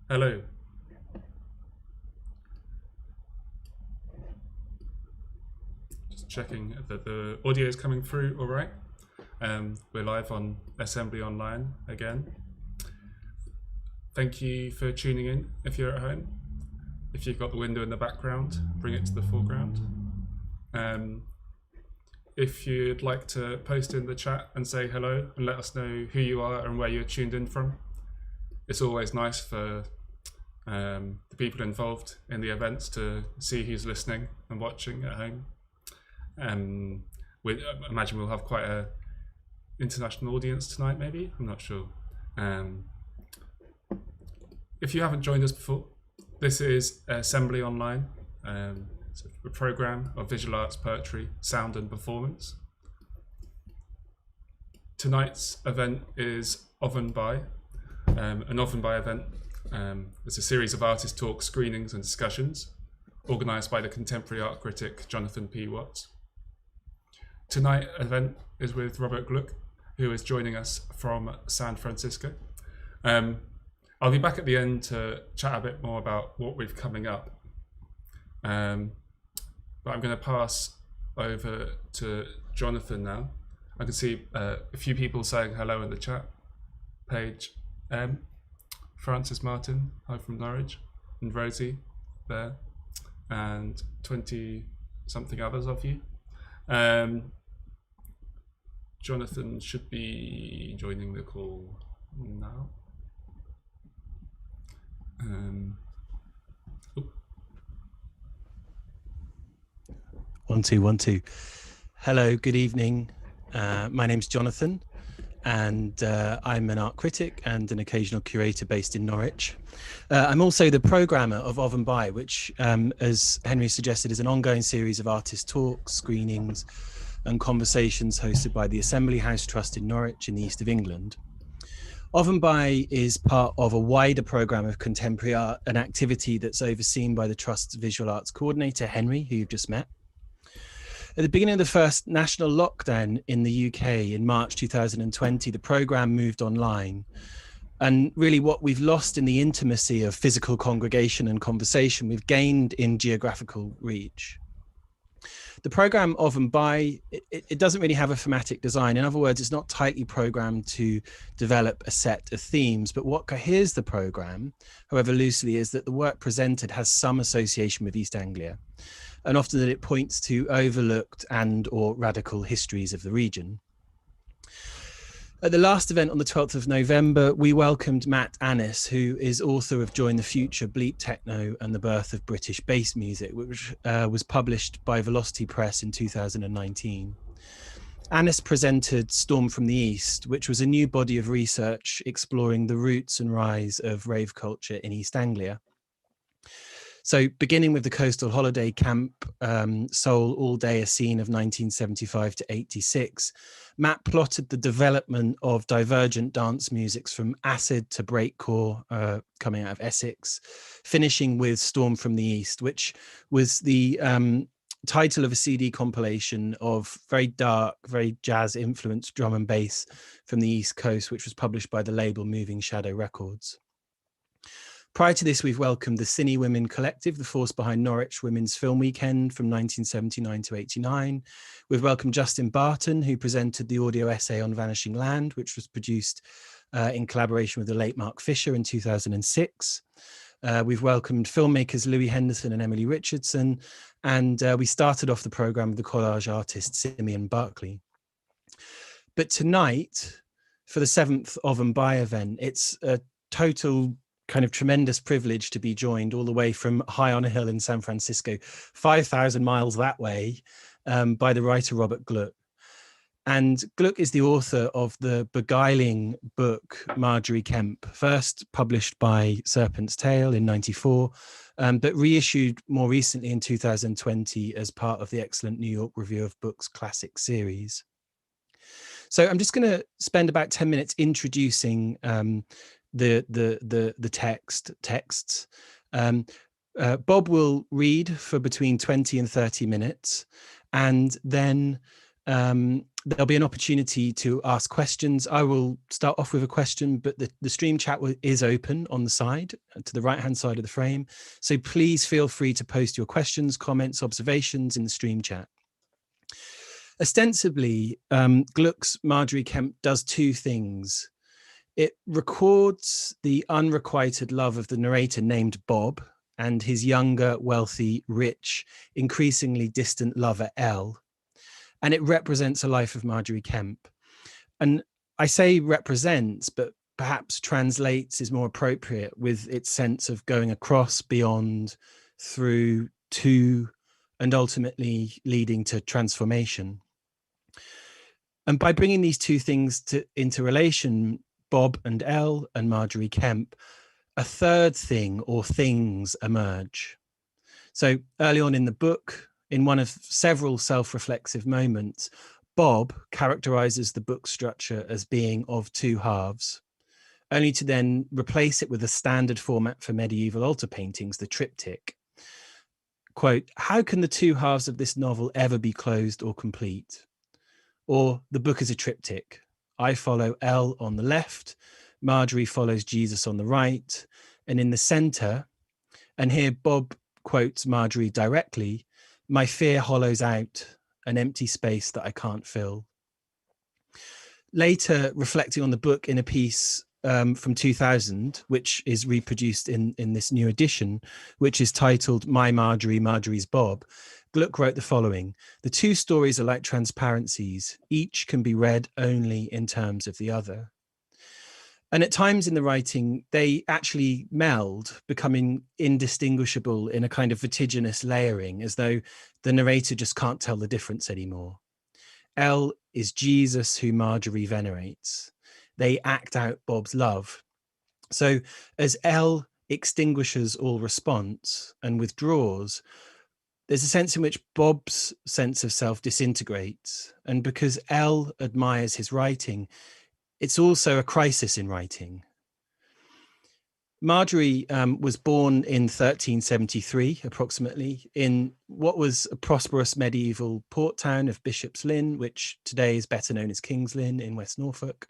Hello. Just checking that the audio is coming through all right. We're live on Assembly Online again. Thank you for tuning in if you're at home. If you've got the window in the background, bring it to the foreground. If you'd like to post in the chat and say hello and let us know who you are and where you're tuned in from. It's always nice for the people involved in the events to see who's listening and watching at home. I imagine we'll have quite an international audience tonight, maybe? I'm not sure. If you haven't joined us before, this is Assembly Online. It's a program of visual arts, poetry, sound and performance. Tonight's event is Oven By. An Oven By event is a series of artist talks, screenings and discussions organised by the contemporary art critic Jonathan P. Watts. Tonight's event is with Robert Glück, who is joining us from San Francisco. I'll be back at the end to chat a bit more about what we've coming up. But I'm going to pass over to Jonathan now. I can see a few people saying hello in the chat. Paige M, Francis Martin, hi from Norwich, and Rosie there, and 20 something others of you. Jonathan should be joining the call now. 1 2 1 2. Hello, good evening. My name's Jonathan, and I'm an art critic and an occasional curator based in Norwich. I'm also the programmer of Oven By, which, as Henry suggested, is an ongoing series of artist talks, screenings, and conversations hosted by the Assembly House Trust in Norwich in the east of England. Oven By is part of a wider programme of contemporary art, an activity that's overseen by the Trust's visual arts coordinator, Henry, who you've just met. At the beginning of the first national lockdown in the UK in March 2020, the programme moved online. And really what we've lost in the intimacy of physical congregation and conversation, we've gained in geographical reach. The programme Oven By, it doesn't really have a thematic design. In other words, it's not tightly programmed to develop a set of themes, but what coheres the programme, however loosely, is that the work presented has some association with East Anglia, and often that it points to overlooked and or radical histories of the region. At the last event on the 12th of November, we welcomed Matt Annis, who is author of Join the Future, Bleep Techno and the Birth of British Bass Music, which was published by Velocity Press in 2019. Annis presented Storm from the East, which was a new body of research exploring the roots and rise of rave culture in East Anglia. So beginning with the coastal holiday camp, Soul All Day, a scene of 1975 to 86, Matt plotted the development of divergent dance musics from acid to breakcore coming out of Essex, finishing with Storm from the East, which was the title of a CD compilation of very dark, very jazz influenced drum and bass from the East Coast, which was published by the label Moving Shadow Records. Prior to this, we've welcomed the Cine Women Collective, the force behind Norwich Women's Film Weekend from 1979 to 89. We've welcomed Justin Barton, who presented the audio essay on Vanishing Land, which was produced in collaboration with the late Mark Fisher in 2006. We've welcomed filmmakers Louis Henderson and Emily Richardson, and we started off the programme with the collage artist Simeon Barkley. But tonight, for the 7th Oven By event, it's a total kind of tremendous privilege to be joined all the way from high on a hill in San Francisco, 5,000 miles that way, by the writer Robert Glück. And Glück is the author of the beguiling book Margery Kempe, first published by Serpent's Tail in '94, but reissued more recently in 2020 as part of the excellent New York Review of Books classic series. So I'm just going to spend about 10 minutes introducing the texts. Bob will read for between 20 and 30 minutes, and then there'll be an opportunity to ask questions. I will start off with a question, but the stream chat is open on the side, to the right-hand side of the frame. So please feel free to post your questions, comments, observations in the stream chat. Ostensibly, Gluck's Margery Kempe does two things. It records the unrequited love of the narrator named Bob and his younger, wealthy, rich, increasingly distant lover, Elle. And it represents a life of Margery Kempe. And I say represents, but perhaps translates is more appropriate, with its sense of going across, beyond, through, to, and ultimately leading to transformation. And by bringing these two things into relation, Bob and Elle and Margery Kempe, a third thing or things emerge. So early on in the book, in one of several self-reflexive moments, Bob characterizes the book structure as being of two halves, only to then replace it with a standard format for medieval altar paintings, the triptych. Quote, "How can the two halves of this novel ever be closed or complete?" Or, "The book is a triptych. I follow Elle on the left, Marjorie follows Jesus on the right, and in the center," and here Bob quotes Marjorie directly, "my fear hollows out an empty space that I can't fill." Later, reflecting on the book in a piece from 2000, which is reproduced in this new edition, which is titled "My Marjorie, Marjorie's Bob," Gluck wrote the following: "The two stories are like transparencies. Each can be read only in terms of the other." And at times in the writing, they actually meld, becoming indistinguishable in a kind of vertiginous layering, as though the narrator just can't tell the difference anymore. Elle is Jesus who Marjorie venerates. They act out Bob's love. So as Elle extinguishes all response and withdraws, there's a sense in which Bob's sense of self disintegrates. And because Elle admires his writing, it's also a crisis in writing. Marjorie was born in 1373, approximately, in what was a prosperous medieval port town of Bishop's Lynn, which today is better known as King's Lynn in West Norfolk.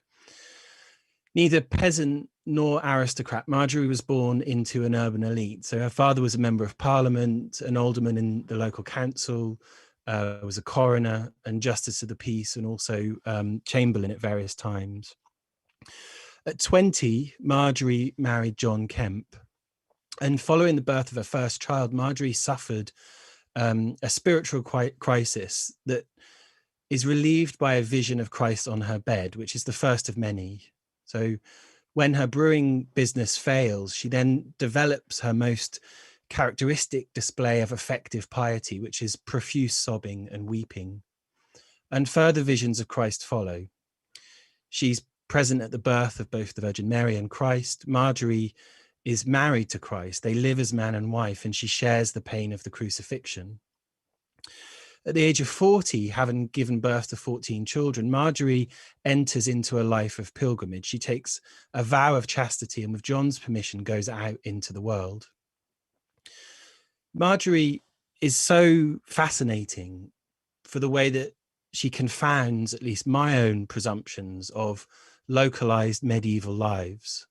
Neither peasant nor aristocrat, Marjorie was born into an urban elite. So her father was a member of parliament, an alderman in the local council, was a coroner and justice of the peace, and also chamberlain at various times. At 20, Marjorie married John Kemp. And following the birth of her first child, Marjorie suffered a spiritual crisis that is relieved by a vision of Christ on her bed, which is the first of many. So when her brewing business fails, she then develops her most characteristic display of effective piety, which is profuse sobbing and weeping. And further visions of Christ follow. She's present at the birth of both the Virgin Mary and Christ. Marjorie is married to Christ. They live as man and wife, and she shares the pain of the crucifixion. At the age of 40, having given birth to 14 children, Marjorie enters into a life of pilgrimage. She takes a vow of chastity and with John's permission goes out into the world. Marjorie is so fascinating for the way that she confounds at least my own presumptions of localized medieval lives.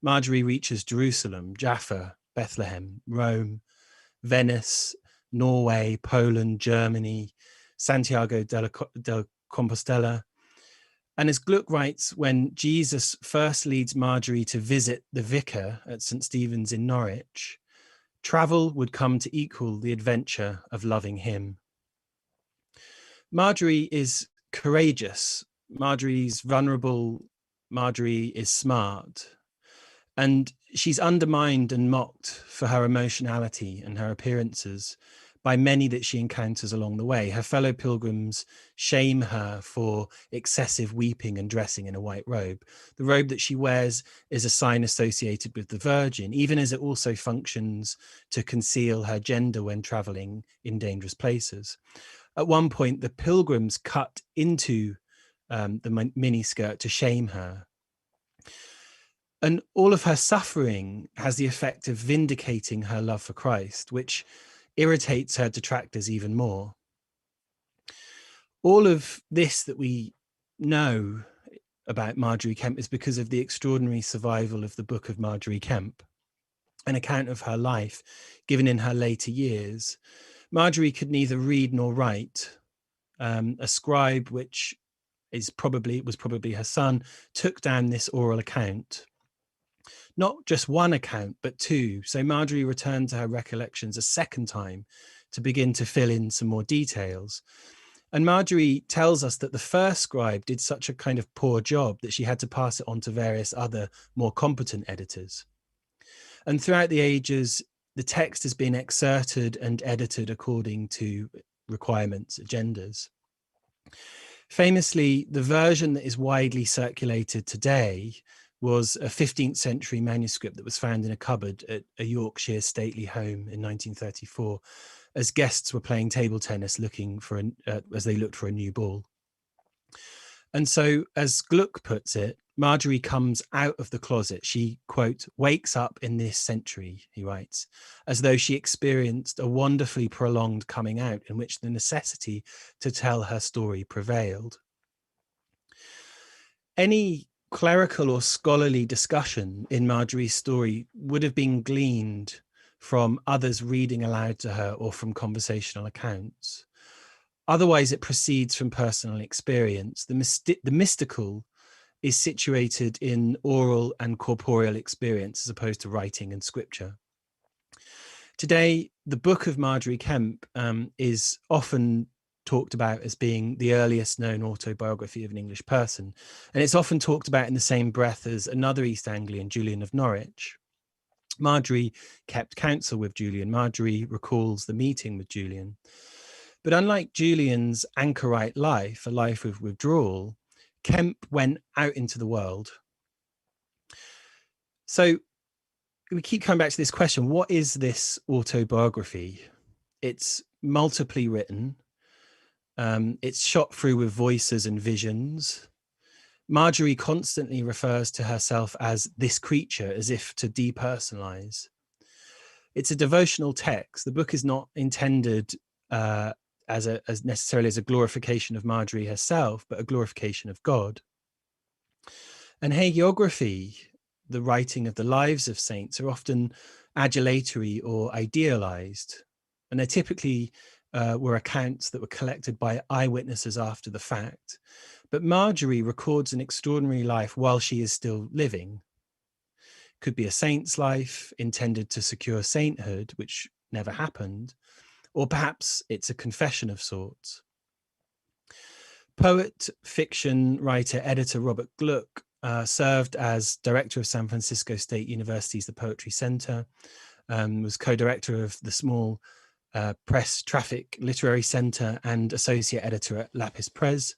Marjorie reaches Jerusalem, Jaffa, Bethlehem, Rome, Venice, Norway, Poland, Germany, Santiago de Compostela. And as Gluck writes, when Jesus first leads Marjorie to visit the vicar at St. Stephen's in Norwich, travel would come to equal the adventure of loving him. Marjorie is courageous. Marjorie's vulnerable. Marjorie is smart. And she's undermined and mocked for her emotionality and her appearances by many that she encounters along the way. Her fellow pilgrims shame her for excessive weeping and dressing in a white robe. The robe that she wears is a sign associated with the Virgin, even as it also functions to conceal her gender when traveling in dangerous places. At one point, the pilgrims cut into the miniskirt to shame her. And all of her suffering has the effect of vindicating her love for Christ, which irritates her detractors even more. All of this that we know about Margery Kempe is because of the extraordinary survival of the book of Margery Kempe, an account of her life given in her later years. Marjorie could neither read nor write. A scribe, which was probably her son, took down this oral account. Not just one account, but two. So Marjorie returned to her recollections a second time to begin to fill in some more details. And Marjorie tells us that the first scribe did such a kind of poor job that she had to pass it on to various other more competent editors. And throughout the ages, the text has been excerpted and edited according to requirements, agendas. Famously, the version that is widely circulated today was a 15th century manuscript that was found in a cupboard at a Yorkshire stately home in 1934, as guests were playing table tennis as they looked for a new ball. And so, as Glück puts it, Marjorie comes out of the closet. She, quote, wakes up in this century, he writes, as though she experienced a wonderfully prolonged coming out in which the necessity to tell her story prevailed. Any clerical or scholarly discussion in Marjorie's story would have been gleaned from others reading aloud to her or from conversational accounts. Otherwise, it proceeds from personal experience. The mystical is situated in oral and corporeal experience as opposed to writing and scripture. Today, the book of Margery Kempe is often talked about as being the earliest known autobiography of an English person. And it's often talked about in the same breath as another East Anglian, Julian of Norwich. Marjorie kept counsel with Julian. Marjorie recalls the meeting with Julian. But unlike Julian's anchorite life, a life of withdrawal, Kemp went out into the world. So we keep coming back to this question, what is this autobiography? It's multiply written. It's shot through with voices and visions. Marjorie constantly refers to herself as this creature, as if to depersonalize. It's a devotional text. The book is not intended as necessarily as a glorification of Marjorie herself, but a glorification of God. And hagiography, the writing of the lives of saints, are often adulatory or idealized. And they typically were accounts that were collected by eyewitnesses after the fact. But Marjorie records an extraordinary life while she is still living. Could be a saint's life intended to secure sainthood, which never happened, or perhaps it's a confession of sorts. Poet, fiction writer, editor Robert Glück served as director of San Francisco State University's The Poetry Center, was co-director of the small press Traffic Literary Center and associate editor at Lapis Press.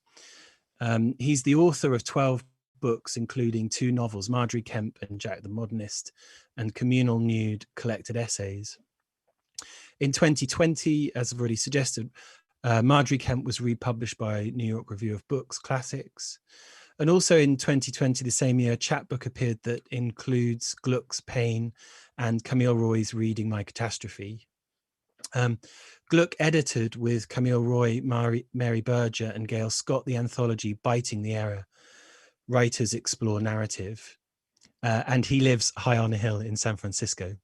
He's the author of 12 books, including 2 novels, Margery Kempe and Jack the Modernist, and Communal Nude collected essays. In 2020, as I've already suggested, Margery Kempe was republished by New York Review of Books Classics. And also in 2020, the same year, a chapbook appeared that includes Gluck's Pain and Camille Roy's Reading My Catastrophe. Glück edited with Camille Roy, Mary Berger and Gail Scott the anthology Biting the Error, Writers Explore Narrative. And he lives high on a hill in San Francisco.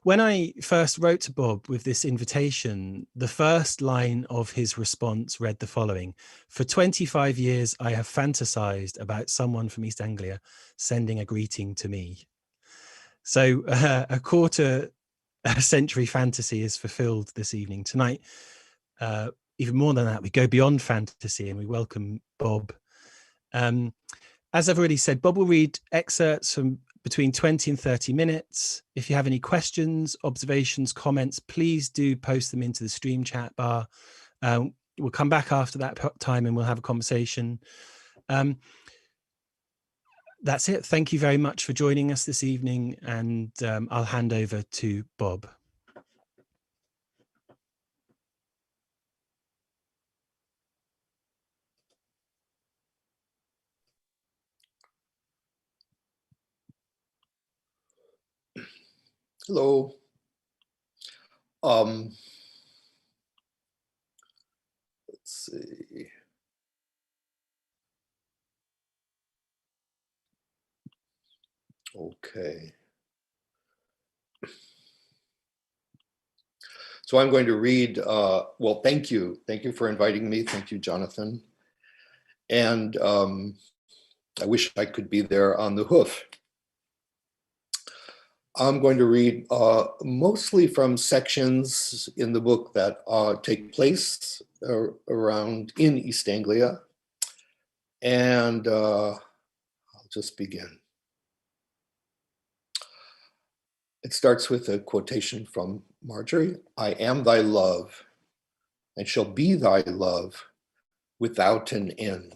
When I first wrote to Bob with this invitation, the first line of his response read the following: "For 25 years, I have fantasized about someone from East Anglia sending a greeting to me." So a quarter century fantasy is fulfilled this evening. Tonight, even more than that, we go beyond fantasy and we welcome Bob. As I've already said, Bob will read excerpts from between 20 and 30 minutes. If you have any questions, observations, comments, please do post them into the stream chat bar. We'll come back after that time and we'll have a conversation. That's it. Thank you very much for joining us this evening, and I'll hand over to Bob. Hello. see. Okay. So I'm going to read, well, thank you. Thank you for inviting me. Thank you, Jonathan. And I wish I could be there on the hoof. I'm going to read mostly from sections in the book that take place around in East Anglia. And I'll just begin. It starts with a quotation from Marjorie. I am thy love, and shall be thy love without an end.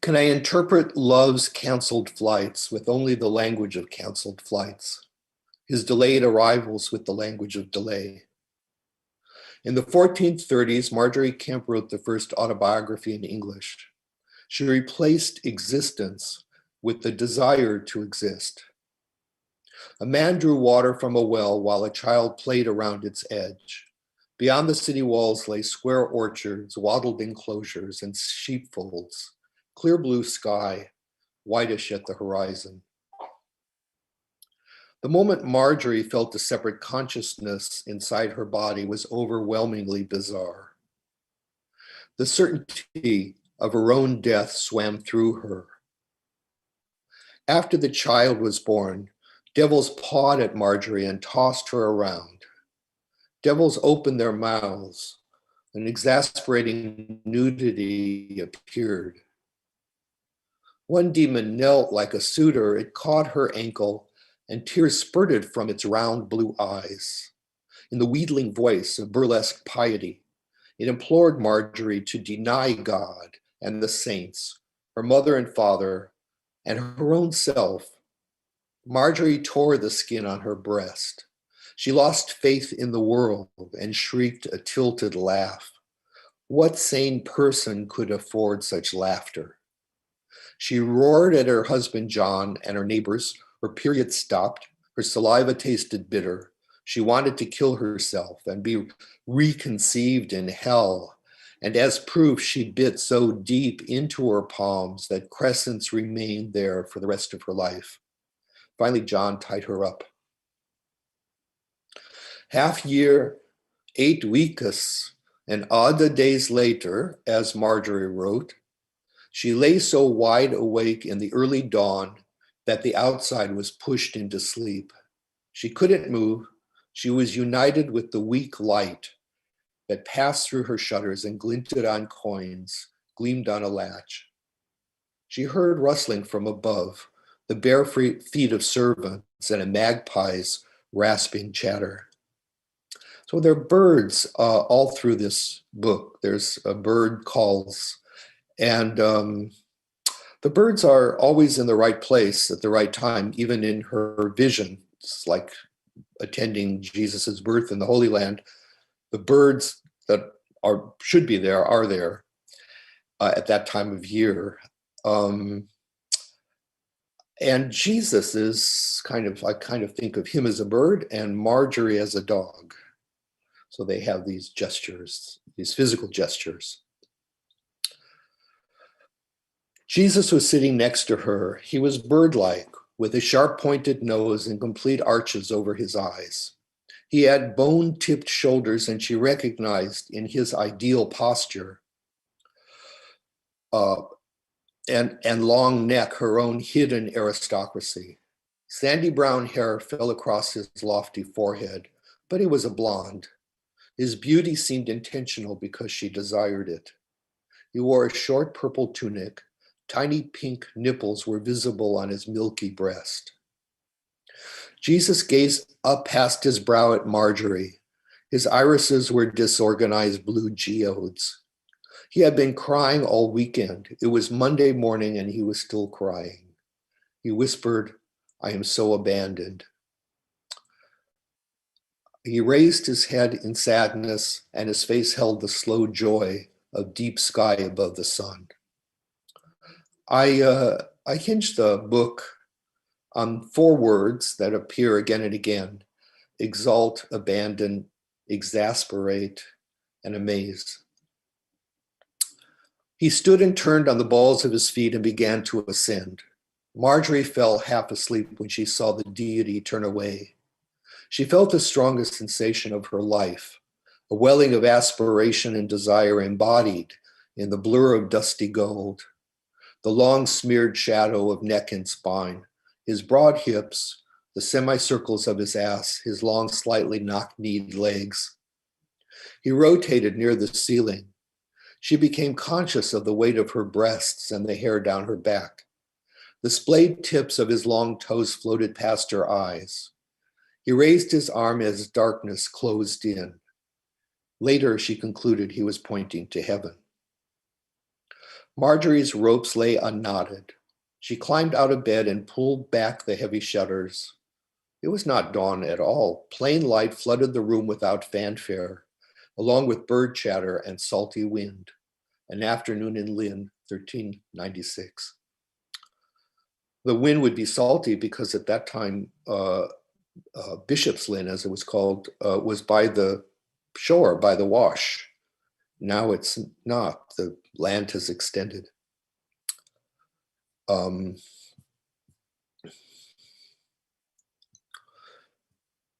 Can I interpret love's canceled flights with only the language of canceled flights, his delayed arrivals with the language of delay? In the 1430s, Margery Kempe wrote the first autobiography in English. She replaced existence with the desire to exist. A man drew water from a well while a child played around its edge. Beyond the city walls lay square orchards, wattled enclosures, and sheepfolds, clear blue sky, whitish at the horizon. The moment Marjorie felt a separate consciousness inside her body was overwhelmingly bizarre. The certainty of her own death swam through her. After the child was born, devils pawed at Marjorie and tossed her around. Devils opened their mouths. An exasperating nudity appeared. One demon knelt like a suitor. It caught her ankle, and tears spurted from its round blue eyes. In the wheedling voice of burlesque piety, it implored Marjorie to deny God and the saints, her mother and father, and her own self. Marjorie tore the skin on her breast. She lost faith in the world and shrieked a tilted laugh. What sane person could afford such laughter? She roared at her husband John and her neighbors. Her period stopped. Her saliva tasted bitter. She wanted to kill herself and be reconceived in hell. And as proof, she bit so deep into her palms that crescents remained there for the rest of her life. Finally, John tied her up. Half year, 8 weeks, and odd days later, as Marjorie wrote, she lay so wide awake in the early dawn that the outside was pushed into sleep. She couldn't move. She was united with the weak light that passed through her shutters and glinted on coins, gleamed on a latch. She heard rustling from above, the bare feet of servants and a magpie's rasping chatter. So there are birds all through this book. There's a bird calls, and the birds are always in the right place at the right time, even in her vision. It's like attending Jesus's birth in the Holy Land. The birds that should be there are there at that time of year. And Jesus is I kind of think of him as a bird and Marjorie as a dog. So they have these gestures, these physical gestures. Jesus was sitting next to her. He was bird-like, with a sharp-pointed nose and complete arches over his eyes. He had bone-tipped shoulders, and she recognized in his ideal posture and long neck her own hidden aristocracy. Sandy brown hair fell across his lofty forehead, but he was a blonde. His beauty seemed intentional because she desired it. He wore a short purple tunic. Tiny pink nipples were visible on his milky breast. Jesus gazed up past his brow at Marjorie. His irises were disorganized blue geodes. He had been crying all weekend. It was Monday morning and he was still crying. He whispered, "I am so abandoned." He raised his head in sadness and his face held the slow joy of deep sky above the sun. I hinged the book on 4 words that appear again and again: exalt, abandon, exasperate, and amaze. He stood and turned on the balls of his feet and began to ascend. Marjorie fell half asleep when she saw the deity turn away. She felt the strongest sensation of her life, a welling of aspiration and desire embodied in the blur of dusty gold, the long smeared shadow of neck and spine, his broad hips, the semicircles of his ass, his long, slightly knock-kneed legs. He rotated near the ceiling. She became conscious of the weight of her breasts and the hair down her back. The splayed tips of his long toes floated past her eyes. He raised his arm as darkness closed in. Later, she concluded he was pointing to heaven. Marjorie's ropes lay unknotted. She climbed out of bed and pulled back the heavy shutters. It was not dawn at all. Plain light flooded the room without fanfare, along with bird chatter and salty wind. An afternoon in Lynn, 1396. The wind would be salty because at that time, Bishop's Lynn, as it was called, was by the shore, by the wash. Now it's not. The land has extended.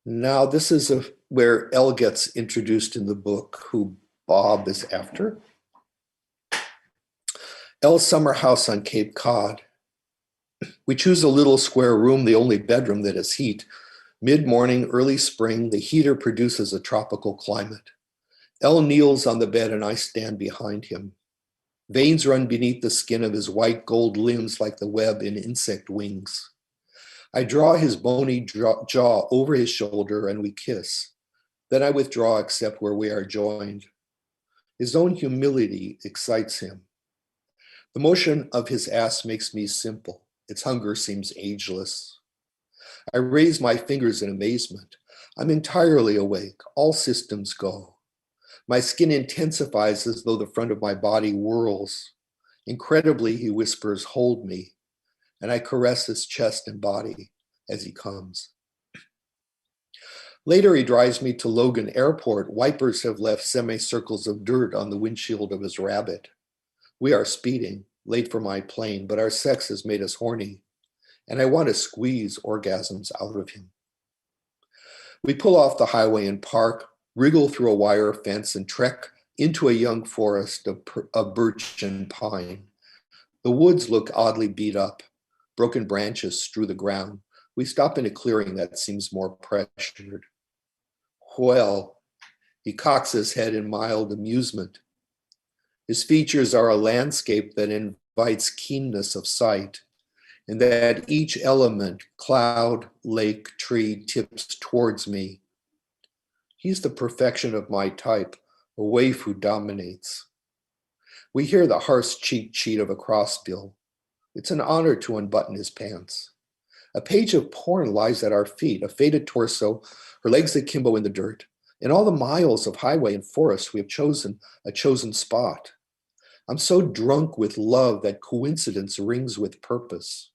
Now this is where Elle gets introduced in the book, who Bob is after. Elle's summer house on Cape Cod. We choose a little square room, the only bedroom that has heat. Mid-morning, early spring, the heater produces a tropical climate. Elle kneels on the bed and I stand behind him. Veins run beneath the skin of his white gold limbs like the web in insect wings. I draw his bony jaw over his shoulder and we kiss. Then I withdraw except where we are joined. His own humility excites him. The motion of his ass makes me simple. Its hunger seems ageless. I raise my fingers in amazement. I'm entirely awake. All systems go. My skin intensifies as though the front of my body whirls. Incredibly, he whispers, "Hold me." And I caress his chest and body as he comes. Later, he drives me to Logan Airport. Wipers have left semicircles of dirt on the windshield of his Rabbit. We are speeding, late for my plane, but our sex has made us horny, and I want to squeeze orgasms out of him. We pull off the highway and park, wriggle through a wire fence, and trek into a young forest of birch and pine. The woods look oddly beat up. Broken branches strew the ground. We stop in a clearing that seems more pressured. Well, he cocks his head in mild amusement. His features are a landscape that invites keenness of sight, and that each element, cloud, lake, tree, tips towards me. He's the perfection of my type, a waif who dominates. We hear the harsh cheat of a crossbill. It's an honor to unbutton his pants. A page of porn lies at our feet, a faded torso, her legs akimbo in the dirt. In all the miles of highway and forest, we have chosen a chosen spot. I'm so drunk with love that coincidence rings with purpose.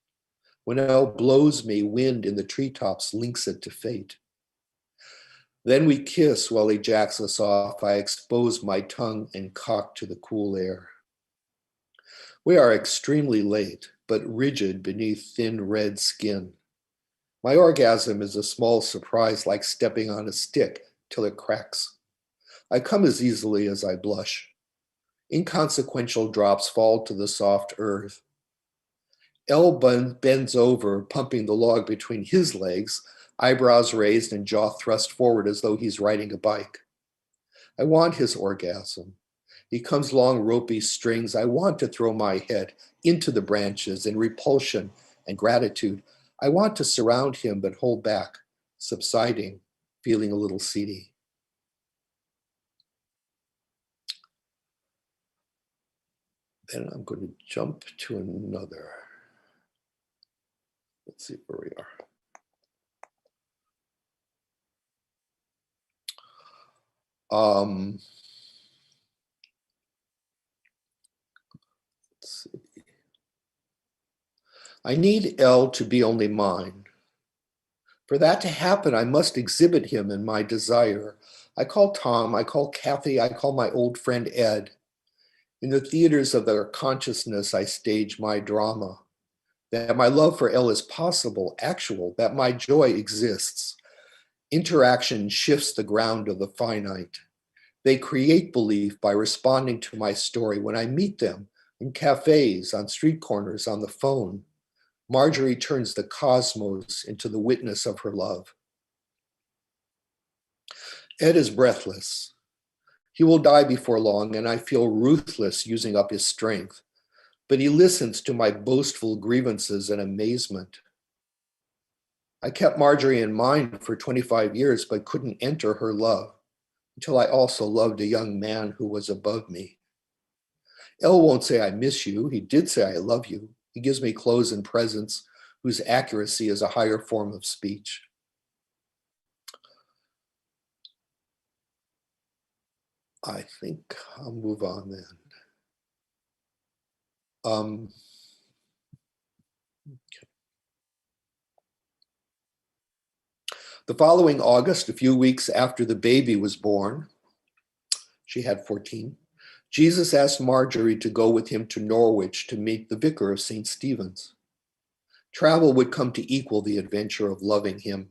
When Elle blows me, wind in the treetops links it to fate. Then we kiss while he jacks us off. I expose my tongue and cock to the cool air. We are extremely late, but rigid beneath thin red skin. My orgasm is a small surprise, like stepping on a stick till it cracks. I come as easily as I blush. Inconsequential drops fall to the soft earth. Elle bends over, pumping the log between his legs, eyebrows raised and jaw thrust forward as though he's riding a bike. I want his orgasm. He comes long ropey strings. I want to throw my head into the branches in repulsion and gratitude. I want to surround him but hold back, subsiding, feeling a little seedy. Then I'm going to jump to another. Let's see where we are. Let's see. I need L to be only mine. For that to happen, I must exhibit him in my desire. I call Tom, I call Kathy, I call my old friend Ed. In the theaters of their consciousness, I stage my drama. That my love for L is possible, actual, that my joy exists. Interaction shifts the ground of the finite. They create belief by responding to my story when I meet them in cafes, on street corners, on the phone. Marjorie turns the cosmos into the witness of her love. Ed is breathless. He will die before long, and I feel ruthless using up his strength. But he listens to my boastful grievances in amazement. I kept Marjorie in mind for 25 years, but couldn't enter her love until I also loved a young man who was above me. El won't say I miss you. He did say I love you. He gives me clothes and presents whose accuracy is a higher form of speech. I think I'll move on then. The following August, a few weeks after the baby was born, she had 14, Jesus asked Marjorie to go with him to Norwich to meet the vicar of St. Stephen's. Travel would come to equal the adventure of loving him.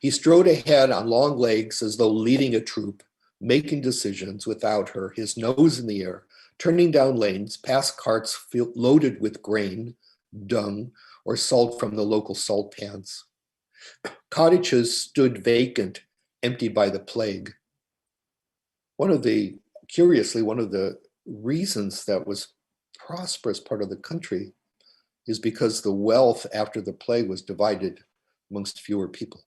He strode ahead on long legs as though leading a troop, making decisions without her, his nose in the air, turning down lanes, past carts loaded with grain, dung, or salt from the local salt pans. Cottages stood vacant, emptied by the plague. Curiously, one of the reasons that was prosperous part of the country is because the wealth after the plague was divided amongst fewer people.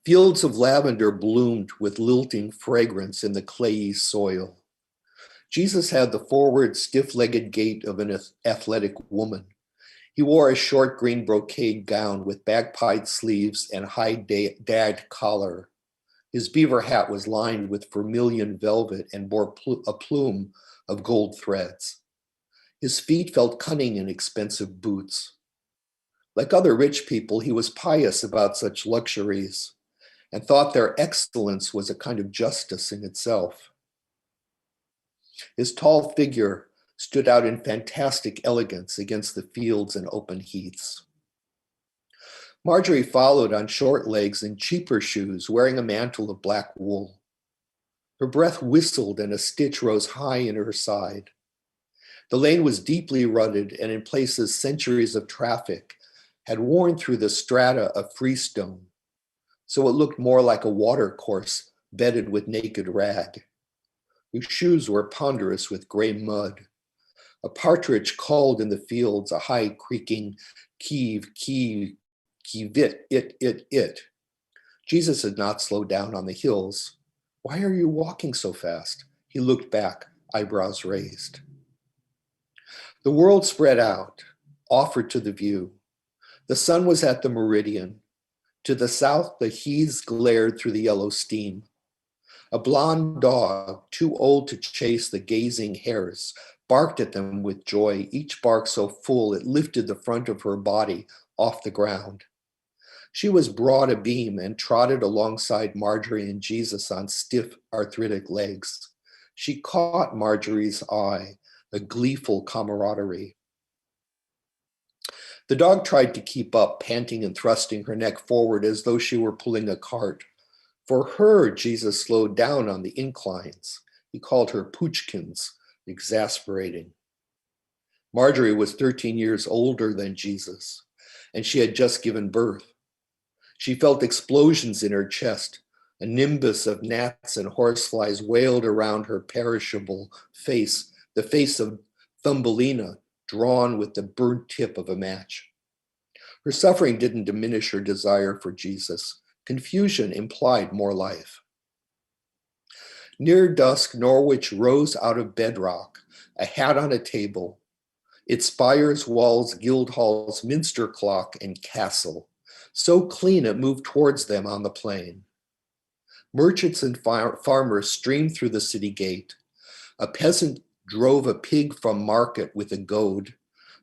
Fields of lavender bloomed with lilting fragrance in the clayey soil. Jesus had the forward, stiff-legged gait of an athletic woman. He wore a short green brocade gown with bagpipe sleeves and high dagged collar. His beaver hat was lined with vermilion velvet and bore a plume of gold threads. His feet felt cunning in expensive boots. Like other rich people, he was pious about such luxuries and thought their excellence was a kind of justice in itself. His tall figure stood out in fantastic elegance against the fields and open heaths. Marjorie followed on short legs in cheaper shoes, wearing a mantle of black wool. Her breath whistled and a stitch rose high in her side. The lane was deeply rutted, and in places centuries of traffic had worn through the strata of freestone, so it looked more like a watercourse bedded with naked rag. Her shoes were ponderous with gray mud. A partridge called in the fields, a high creaking keeve, it. Jesus had not slowed down on the hills. Why are you walking so fast? He looked back, eyebrows raised. The world spread out, offered to the view. The sun was at the meridian. To the south, the heaths glared through the yellow steam. A blonde dog, too old to chase the gazing hares, barked at them with joy, each bark so full it lifted the front of her body off the ground. She was broad abeam and trotted alongside Marjorie and Jesus on stiff, arthritic legs. She caught Marjorie's eye, a gleeful camaraderie. The dog tried to keep up, panting and thrusting her neck forward as though she were pulling a cart. For her, Jesus slowed down on the inclines. He called her poochkins, exasperating. Marjorie was 13 years older than Jesus, and she had just given birth. She felt explosions in her chest. A nimbus of gnats and horseflies wailed around her perishable face, the face of Thumbelina drawn with the burnt tip of a match. Her suffering didn't diminish her desire for Jesus. Confusion implied more life. Near dusk, Norwich rose out of bedrock, a hat on a table, its spires, walls, guild halls, minster clock, and castle, so clean it moved towards them on the plain. Merchants and farmers streamed through the city gate. A peasant drove a pig from market with a goad.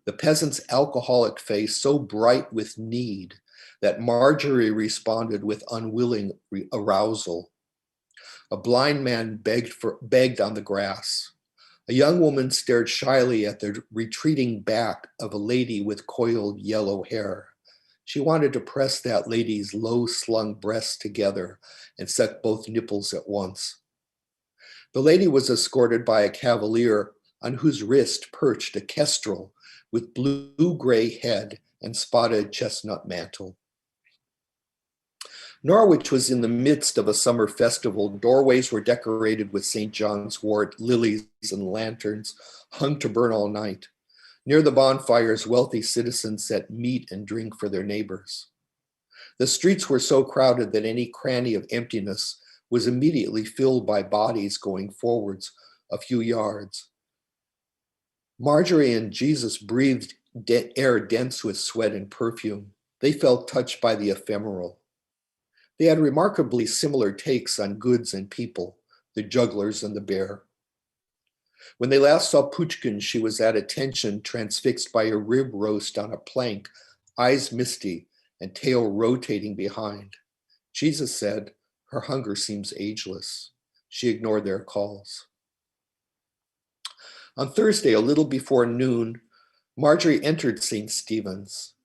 the peasant's alcoholic face so bright with need that Marjorie responded with unwilling arousal. A blind man begged on the grass. A young woman stared shyly at the retreating back of a lady with coiled yellow hair. She wanted to press that lady's low-slung breasts together and suck both nipples at once. The lady was escorted by a cavalier on whose wrist perched a kestrel with blue-gray head and spotted chestnut mantle. Norwich was in the midst of a summer festival. Doorways were decorated with St. John's wort, lilies, and lanterns, hung to burn all night. Near the bonfires, wealthy citizens set meat and drink for their neighbors. The streets were so crowded that any cranny of emptiness was immediately filled by bodies going forwards a few yards. Marjorie and Jesus breathed air dense with sweat and perfume. They felt touched by the ephemeral. They had remarkably similar takes on goods and people, the jugglers and the bear. When they last saw Puchkin, she was at attention, transfixed by a rib roast on a plank, eyes misty and tail rotating behind. Jesus said, her hunger seems ageless. She ignored their calls. On Thursday, a little before noon, Marjorie entered St. Stephen's.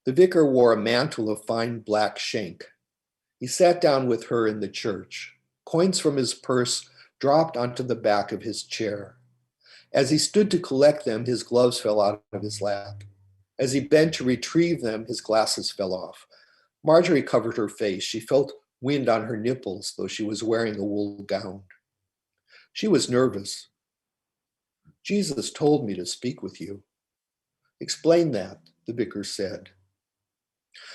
The vicar wore a mantle of fine black shank. He sat down with her in the church. Coins from his purse dropped onto the back of his chair. As he stood to collect them, his gloves fell out of his lap. As he bent to retrieve them, his glasses fell off. Marjorie covered her face. She felt wind on her nipples, though she was wearing a wool gown. She was nervous. Jesus told me to speak with you. Explain that, the vicar said.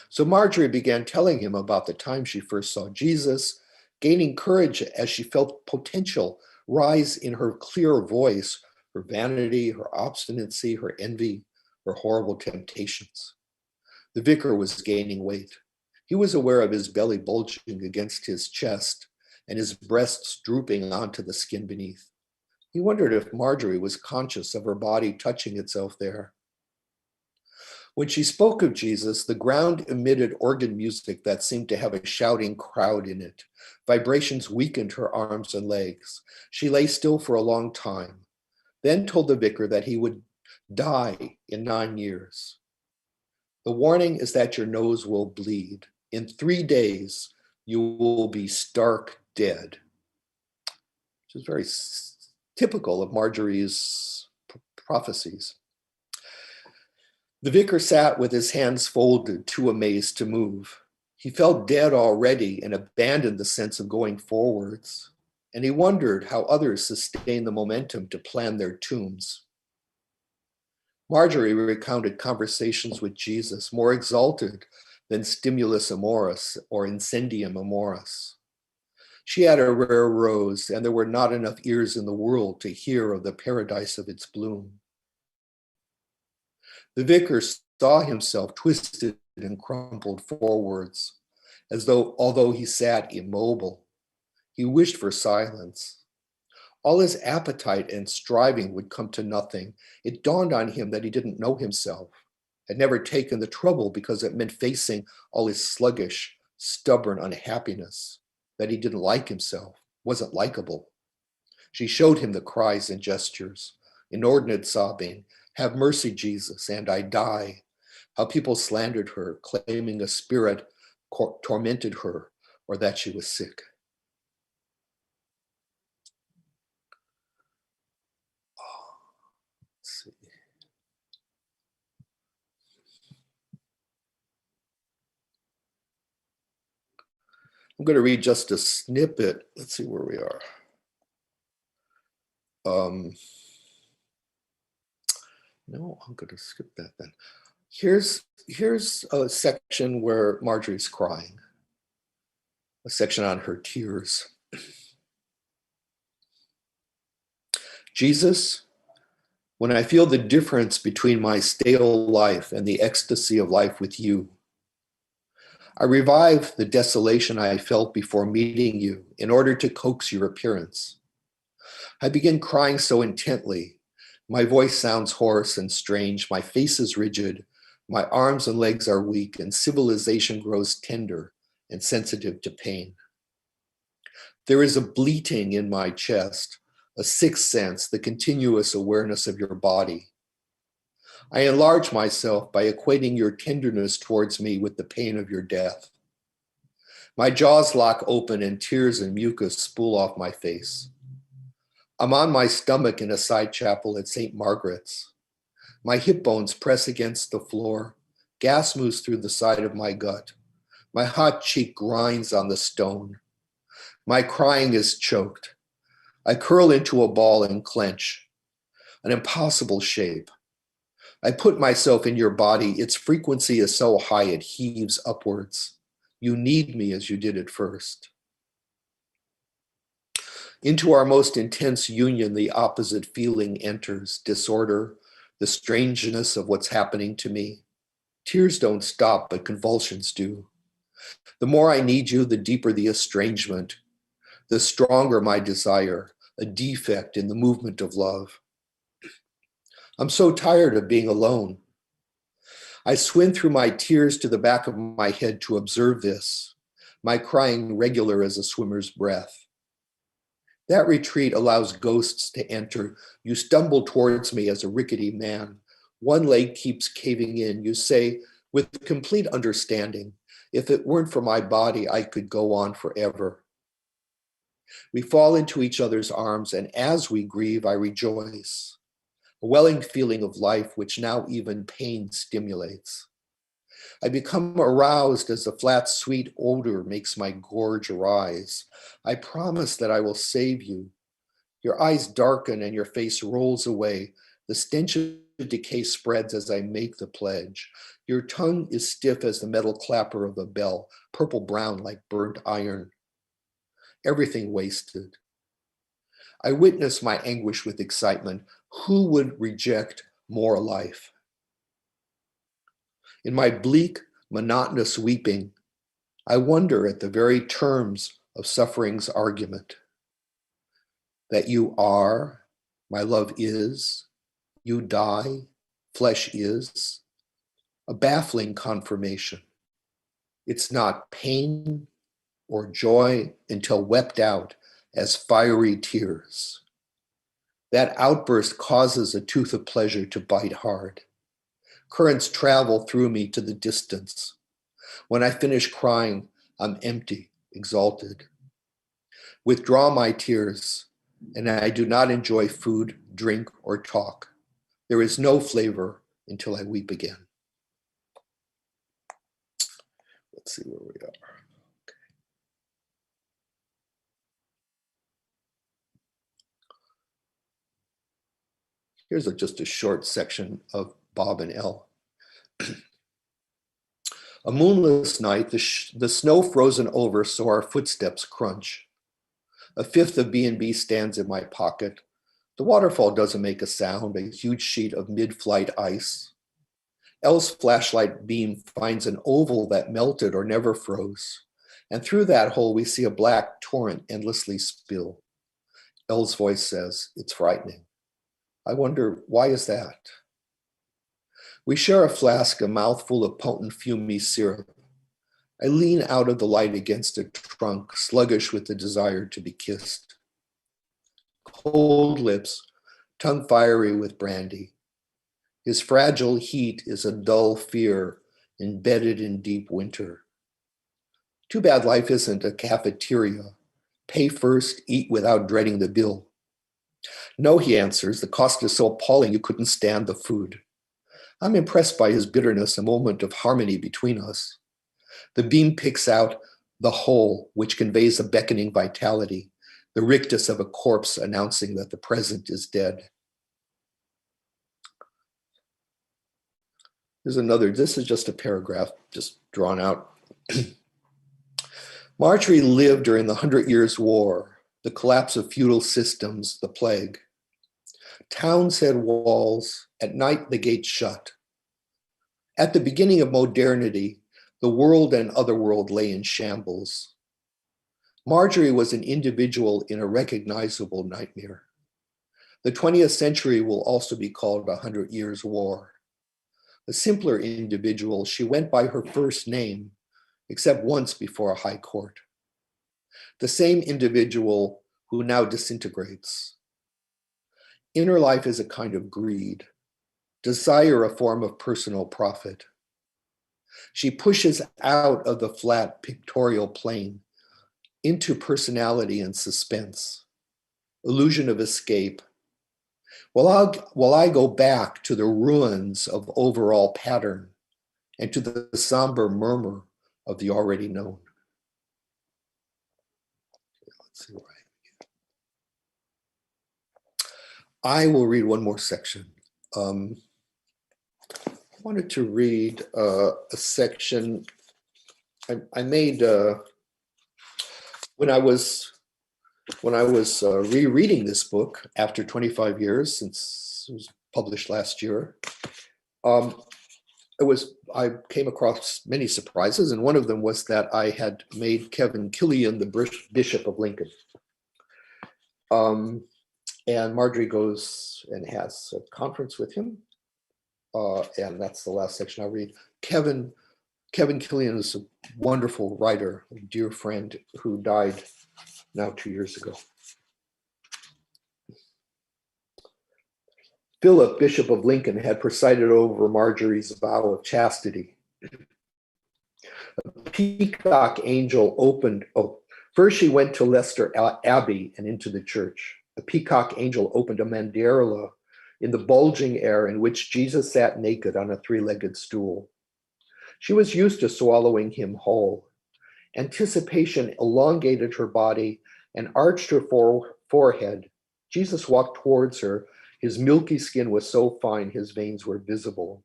So Marjorie began telling him about the time she first saw Jesus, gaining courage as she felt potential rise in her clear voice, her vanity, her obstinacy, her envy, her horrible temptations. The vicar was gaining weight. He was aware of his belly bulging against his chest and his breasts drooping onto the skin beneath. He wondered if Marjorie was conscious of her body touching itself there. When she spoke of Jesus, the ground emitted organ music that seemed to have a shouting crowd in it. Vibrations weakened her arms and legs. She lay still for a long time, then told the vicar that he would die in 9 years. The warning is that your nose will bleed. In 3 days, you will be stark dead. Which is very typical of Marjorie's prophecies. The vicar sat with his hands folded, too amazed to move. He felt dead already and abandoned the sense of going forwards. And he wondered how others sustained the momentum to plan their tombs. Marjorie recounted conversations with Jesus, more exalted than stimulus amoris or incendium amoris. She had a rare rose, and there were not enough ears in the world to hear of the paradise of its bloom. The vicar saw himself twisted and crumpled forwards, as though, although he sat immobile, he wished for silence. All his appetite and striving would come to nothing. It dawned on him that he didn't know himself, had never taken the trouble because it meant facing all his sluggish, stubborn unhappiness, that he didn't like himself, wasn't likable. She showed him the cries and gestures, inordinate sobbing, "Have mercy, Jesus, and I die." How people slandered her, claiming a spirit tormented her or that she was sick. Let's see. I'm going to read just a snippet. Let's see where we are. No, I'm going to skip that then. Here's a section where Marjorie's crying, a section on her tears. Jesus, when I feel the difference between my stale life and the ecstasy of life with you, I revive the desolation I felt before meeting you in order to coax your appearance. I begin crying so intently My voice sounds hoarse and strange. My face is rigid. My arms and legs are weak, and civilization grows tender and sensitive to pain. There is a bleating in my chest, a sixth sense, the continuous awareness of your body. I enlarge myself by equating your tenderness towards me with the pain of your death. My jaws lock open and tears and mucus spool off my face. I'm on my stomach in a side chapel at St. Margaret's. My hip bones press against the floor. Gas moves through the side of my gut. My hot cheek grinds on the stone. My crying is choked. I curl into a ball and clench, an impossible shape. I put myself in your body. Its frequency is so high it heaves upwards. You need me as you did at first. Into our most intense union, the opposite feeling enters, disorder, the strangeness of what's happening to me. Tears don't stop, but convulsions do. The more I need you, the deeper the estrangement, the stronger my desire, a defect in the movement of love. I'm so tired of being alone. I swim through my tears to the back of my head to observe this, my crying regular as a swimmer's breath. That retreat allows ghosts to enter. You stumble towards me as a rickety man. One leg keeps caving in. You say, with complete understanding, if it weren't for my body, I could go on forever. We fall into each other's arms, and as we grieve, I rejoice. A welling feeling of life, which now even pain stimulates. I become aroused as the flat, sweet odor makes my gorge arise. I promise that I will save you. Your eyes darken and your face rolls away. The stench of decay spreads as I make the pledge. Your tongue is stiff as the metal clapper of a bell, purple-brown like burnt iron. Everything wasted. I witness my anguish with excitement. Who would reject more life? In my bleak, monotonous weeping, I wonder at the very terms of suffering's argument. That you are, my love is, you die, flesh is, a baffling confirmation. It's not pain or joy until wept out as fiery tears. That outburst causes a tooth of pleasure to bite hard. Currents travel through me to the distance. When I finish crying, I'm empty, exalted. Withdraw my tears, and I do not enjoy food, drink, or talk. There is no flavor until I weep again. Let's see where we are. Here's just a short section of Bob and Elle. A moonless night, the snow frozen over so our footsteps crunch. A fifth of B&B stands in my pocket. The waterfall doesn't make a sound, a huge sheet of mid-flight ice. Elle's flashlight beam finds an oval that melted or never froze. And through that hole, we see a black torrent endlessly spill. Elle's voice says, it's frightening. I wonder, why is that? We share a flask, a mouthful of potent fumy syrup. I lean out of the light against a trunk, sluggish with the desire to be kissed. Cold lips, tongue fiery with brandy. His fragile heat is a dull fear embedded in deep winter. Too bad life isn't a cafeteria. Pay first, eat without dreading the bill. No, he answers, the cost is so appalling you couldn't stand the food. I'm impressed by his bitterness, a moment of harmony between us. The beam picks out the whole, which conveys a beckoning vitality, the rictus of a corpse announcing that the present is dead. There's another, this is just a paragraph, just drawn out. Marjorie lived during the 100 Years' War, the collapse of feudal systems, the plague. Towns had walls, at night the gates shut. At the beginning of modernity, the world and otherworld lay in shambles. Marjorie was an individual in a recognizable nightmare. The 20th century will also be called 100 Years' War. A simpler individual, she went by her first name, except once before a high court. The same individual who now disintegrates. Inner life is a kind of greed, desire a form of personal profit. She pushes out of the flat pictorial plane into personality and suspense, illusion of escape. While I go back to the ruins of overall pattern and to the somber murmur of the already known. Let's see where I will read one more section. I wanted to read a section I made when I was rereading this book after 25 years since it was published last year. I came across many surprises, and one of them was that I had made Kevin Killian the Bishop of Lincoln. And Marjorie goes and has a conference with him. And that's the last section I'll read. Kevin Killian is a wonderful writer, a dear friend who died now 2 years ago. Philip, Bishop of Lincoln, had presided over Marjorie's vow of chastity. A peacock angel opened, first she went to Leicester Abbey and into the church. A peacock angel opened a mandala in the bulging air in which Jesus sat naked on a three-legged stool. She was used to swallowing him whole. Anticipation elongated her body and arched her forehead. Jesus walked towards her. His milky skin was so fine his veins were visible.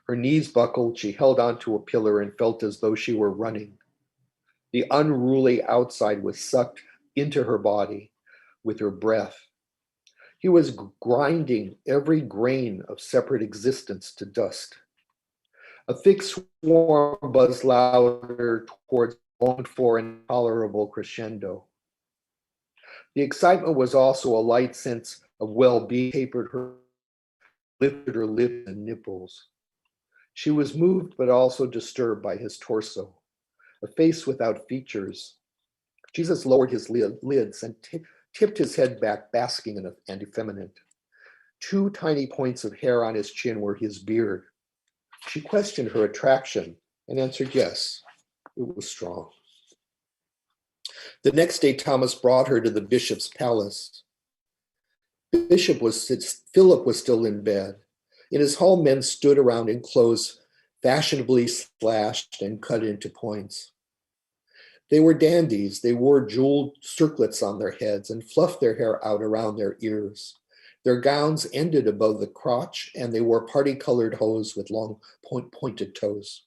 Her knees buckled. She held onto a pillar and felt as though she were running. The unruly outside was sucked into her body with her breath. He was grinding every grain of separate existence to dust. A thick swarm buzzed louder towards longed for intolerable crescendo. The excitement was also a light sense of well-being, tapered her, lifted her lips and nipples. She was moved but also disturbed by his torso, a face without features. Jesus lowered his lids and tipped his head back, basking and effeminate. 2 tiny points of hair on his chin were his beard. She questioned her attraction and answered yes, it was strong. The next day, Thomas brought her to the bishop's palace. Philip was still in bed. In his hall, men stood around in clothes fashionably slashed and cut into points. They were dandies. They wore jeweled circlets on their heads and fluffed their hair out around their ears. Their gowns ended above the crotch, and they wore party-colored hose with long pointed toes.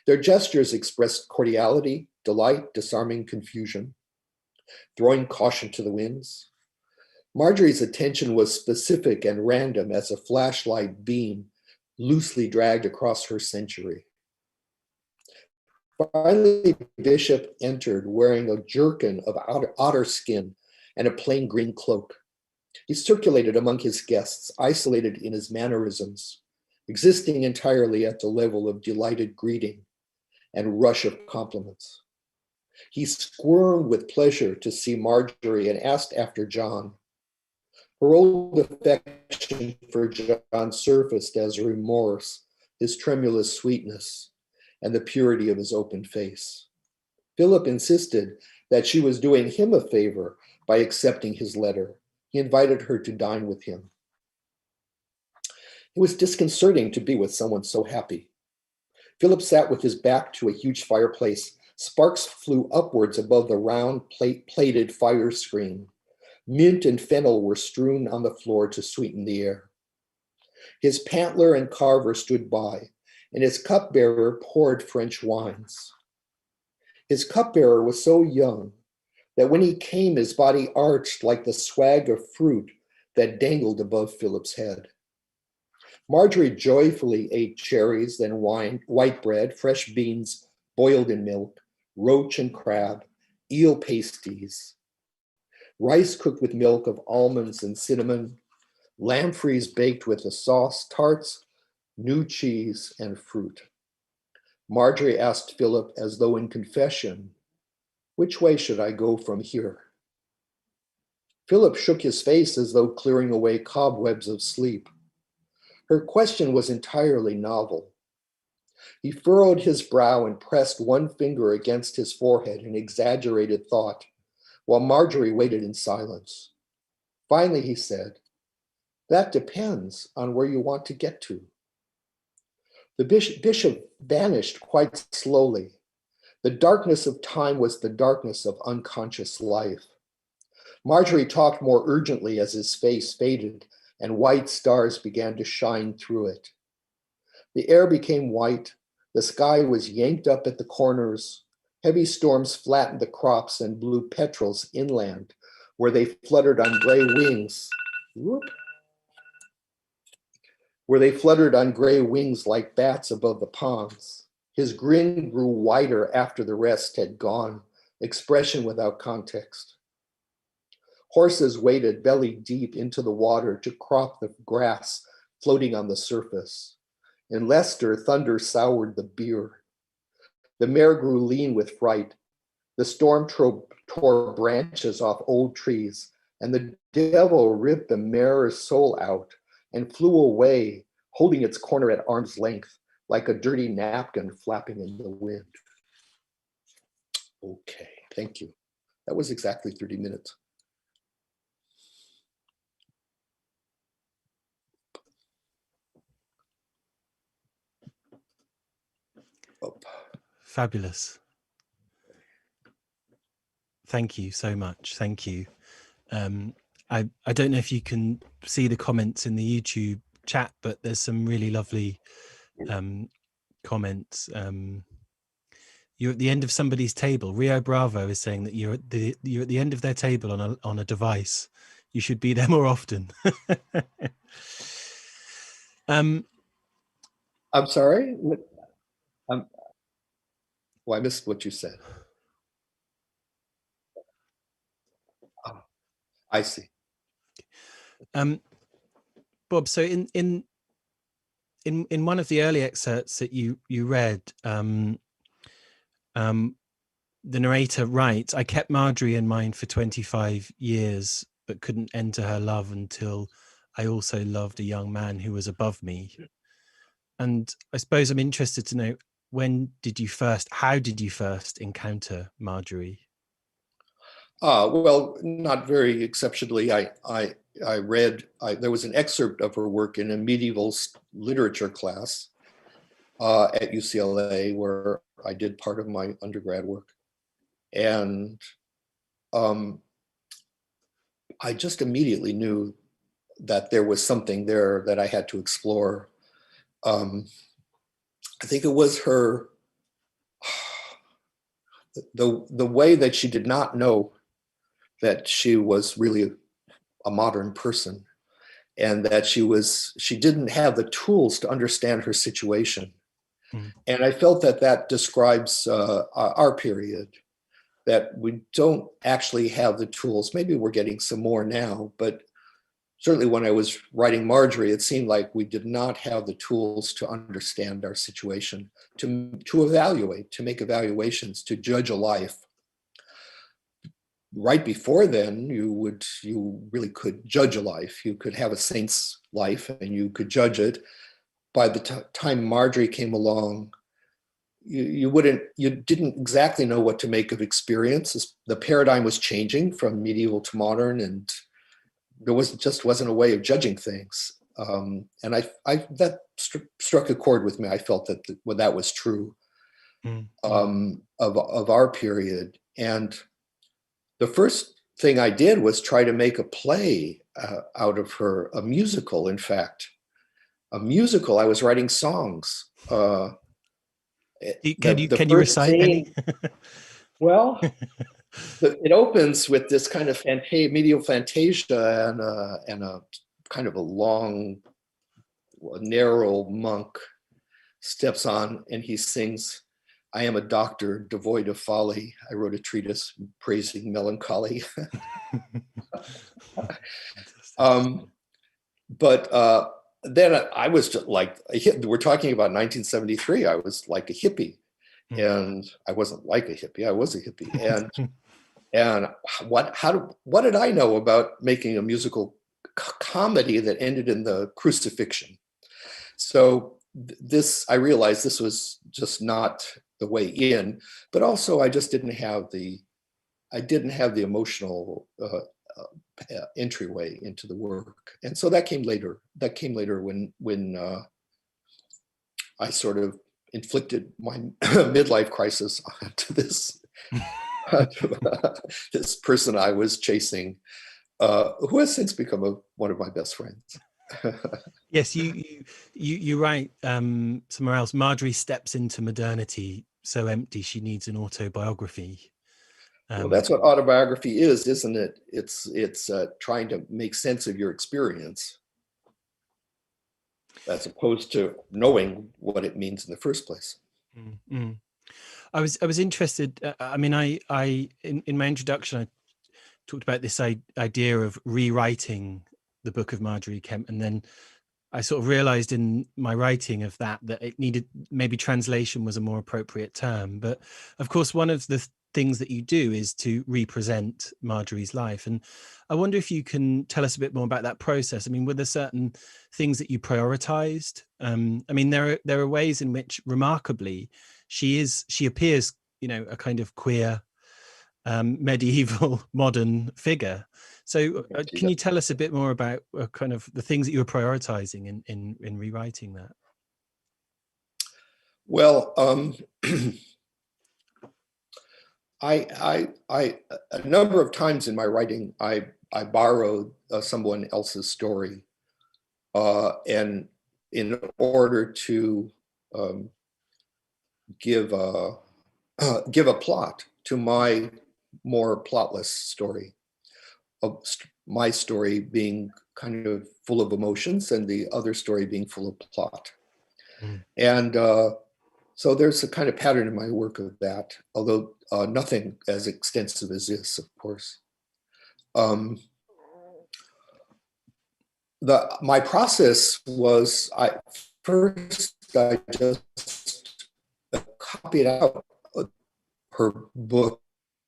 Their gestures expressed cordiality, delight, disarming confusion, throwing caution to the winds. Marjorie's attention was specific and random as a flashlight beam loosely dragged across her century. Finally, Bishop entered wearing a jerkin of otter skin and a plain green cloak. He circulated among his guests, isolated in his mannerisms, existing entirely at the level of delighted greeting and rush of compliments. He squirmed with pleasure to see Marjorie and asked after John. Her old affection for John surfaced as remorse, his tremulous sweetness, and the purity of his open face. Philip insisted that she was doing him a favor by accepting his letter. He invited her to dine with him. It was disconcerting to be with someone so happy. Philip sat with his back to a huge fireplace. Sparks flew upwards above the round plated fire screen. Mint and fennel were strewn on the floor to sweeten the air. His pantler and carver stood by, and his cupbearer poured French wines. His cupbearer was so young that when he came, his body arched like the swag of fruit that dangled above Philip's head. Marjorie joyfully ate cherries, then wine, white bread, fresh beans boiled in milk, roach and crab, eel pasties. rice cooked with milk of almonds and cinnamon, lampreys baked with a sauce, tarts, new cheese, and fruit. Marjorie asked Philip, as though in confession, "Which way should I go from here?" Philip shook his face as though clearing away cobwebs of sleep. Her question was entirely novel. He furrowed his brow and pressed one finger against his forehead in exaggerated thought, while Marjorie waited in silence. Finally, he said, "That depends on where you want to get to." The bishop vanished quite slowly. The darkness of time was the darkness of unconscious life. Marjorie talked more urgently as his face faded and white stars began to shine through it. The air became white. The sky was yanked up at the corners. Heavy storms flattened the crops and blew petrels inland, where they fluttered on gray wings. Like bats above the ponds. His grin grew wider after the rest had gone, expression without context. Horses waded belly deep into the water to crop the grass floating on the surface. In Leicester, thunder soured the beer. The mare grew lean with fright. The storm tore branches off old trees, and the devil ripped the mare's soul out and flew away, holding its corner at arm's length, like a dirty napkin flapping in the wind. Okay, thank you. That was exactly 30 minutes. Oh. Fabulous. Thank you so much. Thank you. I don't know if you can see the comments in the YouTube chat, but there's some really lovely comments. You're at the end of somebody's table. Rio Bravo is saying that you're at the end of their table on a device. You should be there more often. I'm sorry. I missed what you said. Oh, I see. Bob, so in one of the early excerpts that you read, the narrator writes, "I kept Marjorie in mind for 25 years, but couldn't enter her love until I also loved a young man who was above me." And I suppose I'm interested to know, how did you first encounter Marjorie? Well, not very exceptionally. I read, there was an excerpt of her work in a medieval literature class at UCLA, where I did part of my undergrad work. And I just immediately knew that there was something there that I had to explore. I think it was her, the way that she did not know that she was really a modern person, and that she didn't have the tools to understand her situation. Mm. And I felt that describes our period, that we don't actually have the tools. Maybe we're getting some more now, but certainly when I was writing Marjorie, it seemed like we did not have the tools to understand our situation, to evaluate, to make evaluations, to judge a life. Right before then, you really could judge a life. You could have a saint's life and you could judge it. By the time Marjorie came along, you didn't exactly know what to make of experience. The paradigm was changing from medieval to modern, and there wasn't a way of judging things. And that struck a chord with me. I felt that that was true of our period. And the first thing I did was try to make a play out of her, a musical, in fact. A musical. I was writing songs. Can you recite any? Well, it opens with this kind of medieval fantasia and a kind of a long, narrow monk steps on and he sings, I am a doctor devoid of folly. I wrote a treatise praising melancholy. But then I was just like, we're talking about 1973. I was like a hippie, and I wasn't like a hippie. I was a hippie, and what did I know about making a musical comedy that ended in the crucifixion? So I realized this was just not the way in, but also I just didn't have the emotional entryway into the work, and so that came later. That came later when I sort of inflicted my midlife crisis onto this this person I was chasing, who has since become one of my best friends. Yes, you write somewhere else. Marjorie steps into modernity so empty she needs an autobiography. Well, that's what autobiography is, isn't it? It's trying to make sense of your experience, as opposed to knowing what it means in the first place. Mm-hmm. I was interested. I mean, I in my introduction, I talked about this idea of rewriting the book of Margery Kempe, and then I sort of realized in my writing of that it needed, maybe translation was a more appropriate term. But of course, one of the things that you do is to represent Marjorie's life. And I wonder if you can tell us a bit more about that process. I mean, were there certain things that you prioritized? I mean, there are ways in which, remarkably, she appears, a kind of queer, medieval modern figure. So can you tell us a bit more about kind of the things that you were prioritizing in rewriting that? Well, I a number of times in my writing, I borrowed someone else's story, and in order to give a plot to my more plotless story, my story being kind of full of emotions and the other story being full of plot. And so there's a kind of pattern in my work of that, although nothing as extensive as this, of course. My process was, I just copied out her book.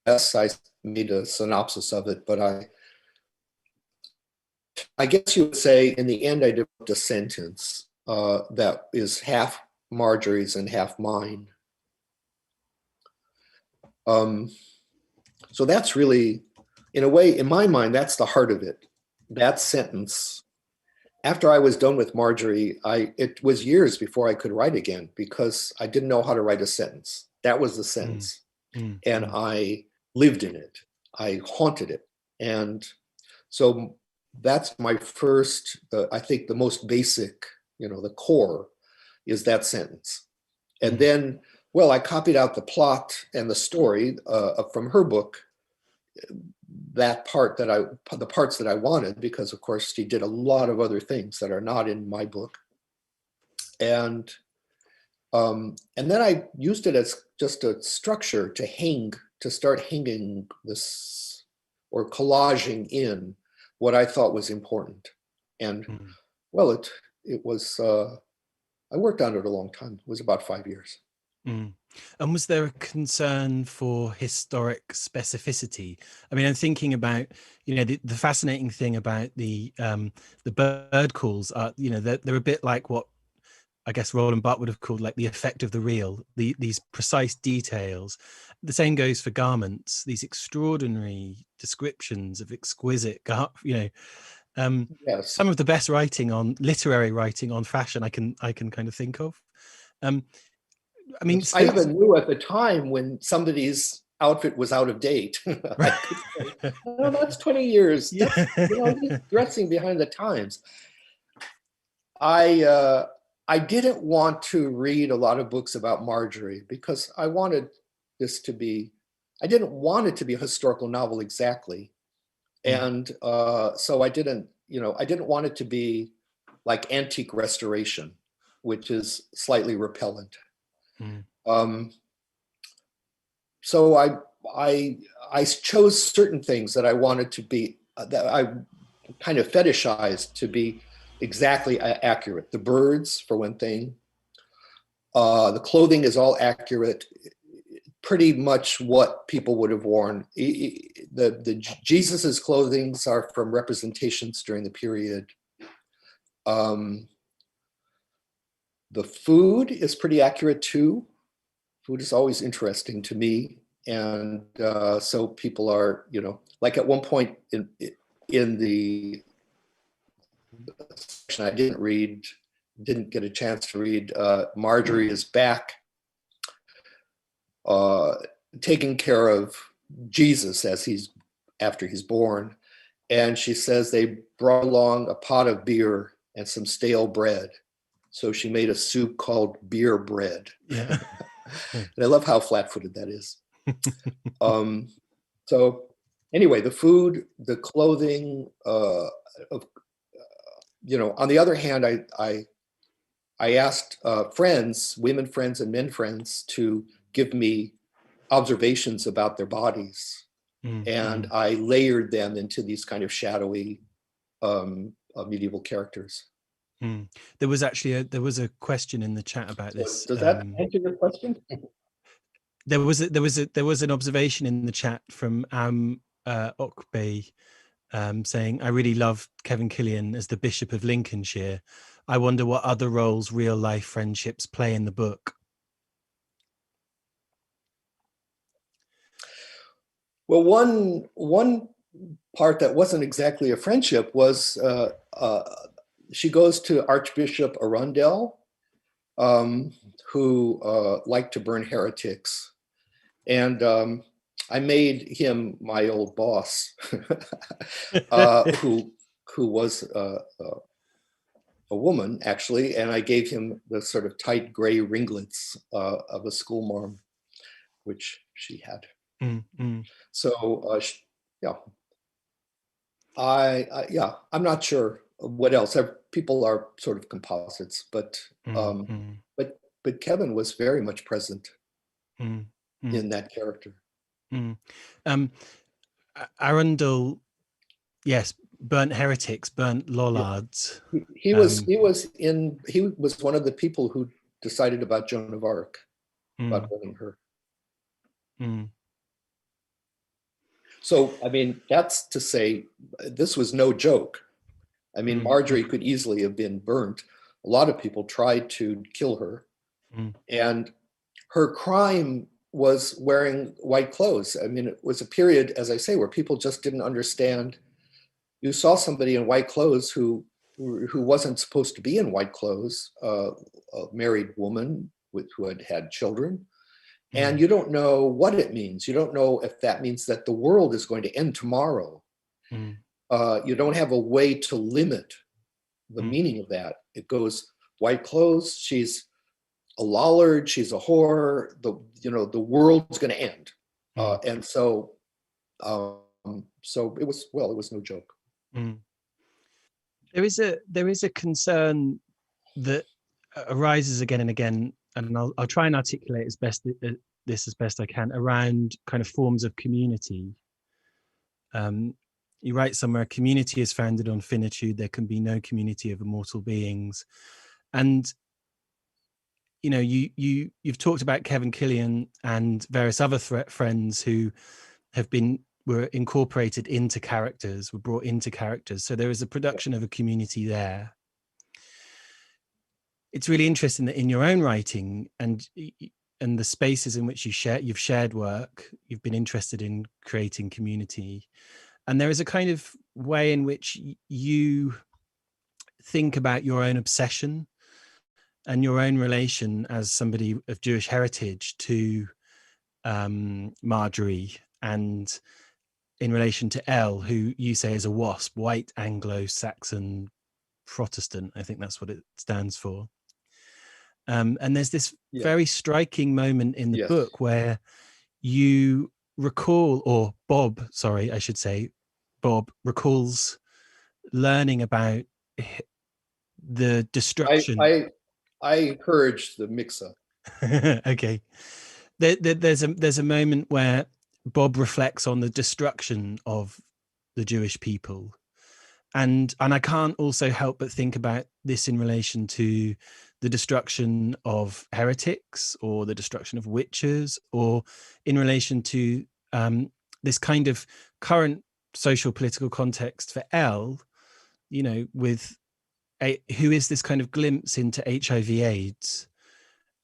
Yes, I made a synopsis of it, but I guess you would say in the end I developed a sentence that is half Marjorie's and half mine. So that's really, in a way, in my mind, that's the heart of it. That sentence. After I was done with Marjorie, it was years before I could write again because I didn't know how to write a sentence. That was the sentence. And I lived in it. I haunted it. And so that's my first, I think the most basic, the core is that sentence. And then, well, I copied out the plot and the story from her book, the parts that I wanted, because of course she did a lot of other things that are not in my book. And then I used it as just a structure to start hanging this, or collaging in what I thought was important. And well, it was, I worked on it a long time. It was about 5 years. And was there a concern for historic specificity? I mean, I'm thinking about, the fascinating thing about the bird calls are, they're a bit like what I guess Roland Barthes would have called like the effect of the real, these precise details. The same goes for garments, these extraordinary descriptions of exquisite, yes. Some of the best literary writing on fashion I can kind of think of. I mean, I even knew at the time when somebody's outfit was out of date. I could say, no, that's 20 years. That's, he's dressing behind the times. I didn't want to read a lot of books about Marjorie because I wanted this to be, I didn't want it to be a historical novel exactly. And so I didn't want it to be like antique restoration, which is slightly repellent. so I chose certain things that I wanted to be, that I kind of fetishized to be exactly accurate. The birds, for one thing. The clothing is all pretty much what people would have worn. The Jesus's clothings are from representations during the period. The food is pretty accurate too. Food is always interesting to me. And so people are, like at one point in the section I didn't get a chance to read, Marjorie is back taking care of Jesus after he's born. And she says they brought along a pot of beer and some stale bread. So she made a soup called beer bread. Yeah. And I love how flat-footed that is. So anyway, the food, the clothing, on the other hand, I asked friends, women friends and men friends, to give me observations about their bodies. And I layered them into these kind of shadowy medieval characters. There was actually a question in the chat about this. Does that answer your question? There was an observation in the chat from Okbey saying, "I really love Kevin Killian as the Bishop of Lincolnshire. I wonder what other roles real life friendships play in the book." Well, one part that wasn't exactly a friendship was she goes to Archbishop Arundel, who liked to burn heretics. And I made him my old boss, who was a woman, actually, and I gave him the sort of tight gray ringlets of a schoolmarm, which she had. So, yeah. I'm not sure what else. People are sort of composites, but Kevin was very much present in that character. Arundel, yes, burnt heretics, burnt lollards. He was one of the people who decided about Joan of Arc, about burning her. So, I mean, that's to say, this was no joke. I mean, Marjorie could easily have been burnt. A lot of people tried to kill her. And her crime was wearing white clothes. I mean, it was a period, as I say, where people just didn't understand. You saw somebody in white clothes who wasn't supposed to be in white clothes, a married woman who had had children. And you don't know what it means. You don't know if that means that the world is going to end tomorrow. You don't have a way to limit the meaning of that. It goes white clothes. She's a lollard. She's a whore. The world's going to end. And so it was no joke. There is a concern that arises again and again, and I'll try and articulate as best I can, around kind of forms of community. You write somewhere, community is founded on finitude. There can be no community of immortal beings. And you've talked about Kevin Killian and various other friends who were incorporated into characters, were brought into characters. So there is a production of a community there. It's really interesting that in your own writing and the spaces in which you've shared work, you've been interested in creating community. And there is a kind of way in which you think about your own obsession and your own relation as somebody of Jewish heritage to Marjorie, and in relation to Elle, who you say is a WASP, White Anglo-Saxon Protestant. I think that's what it stands for. And there's this very striking moment in the book where you recall, or Bob recalls learning about the destruction. I encouraged the mix-up. Okay. there's a moment where Bob reflects on the destruction of the Jewish people, and I can't also help but think about this in relation to the destruction of heretics or the destruction of witches, or in relation to this kind of current social political context for Elle, you know, with who is this kind of glimpse into HIV/AIDS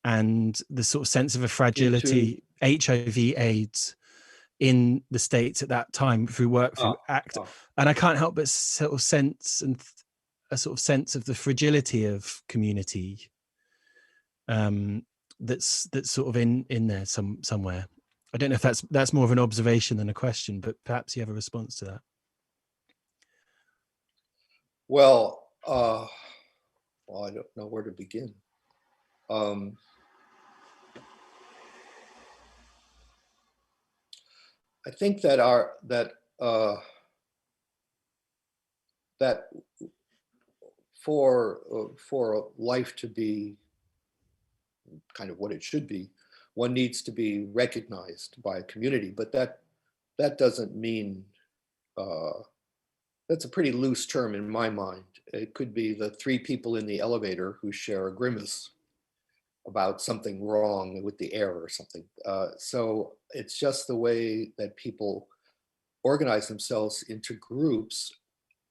and the sort of sense of a fragility, HIV/AIDS in the States at that time through work, through act. And I can't help but sort of sense a sort of sense of the fragility of community that's sort of in there somewhere. I don't know if that's more of an observation than a question, but perhaps you have a response to that. Well, I don't know where to begin. I think that that for life to be kind of what it should be, one needs to be recognized by a community. But that doesn't mean, that's a pretty loose term in my mind. It could be the three people in the elevator who share a grimace about something wrong with the air or something. So it's just the way that people organize themselves into groups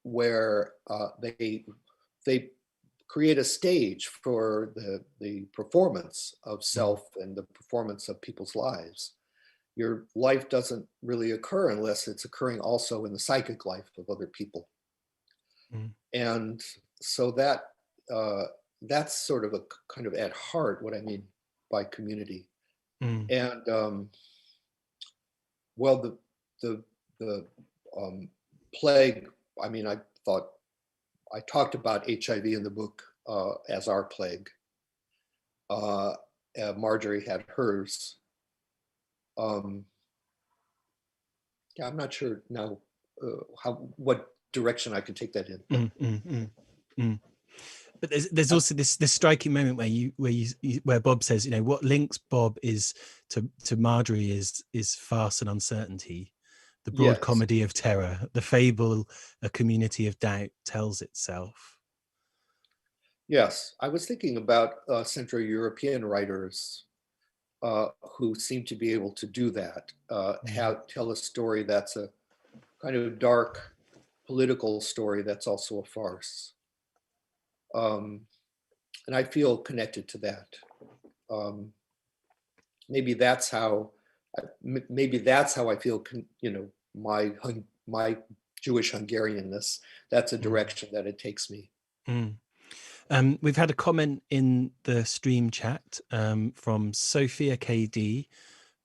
where they create a stage for the performance of self and the performance of people's lives. Your life doesn't really occur unless it's occurring also in the psychic life of other people. And so that's sort of a kind of at heart what I mean by community. And well, the plague, I mean, I talked about HIV in the book as our plague. Marjorie had hers. Yeah, I'm not sure now what direction I can take that in. But there's also this striking moment where Bob says, you know, what links Bob is to Marjorie is farce and uncertainty, the broad comedy of terror, the fable a community of doubt tells itself. Yes, I was thinking about Central European writers who seem to be able to do that, tell a story that's a kind of dark political story that's also a farce. And I feel connected to that. Maybe that's how I feel, you know, my Jewish Hungarianness. That's a direction that it takes me. We've had a comment in the stream chat from Sophia KD.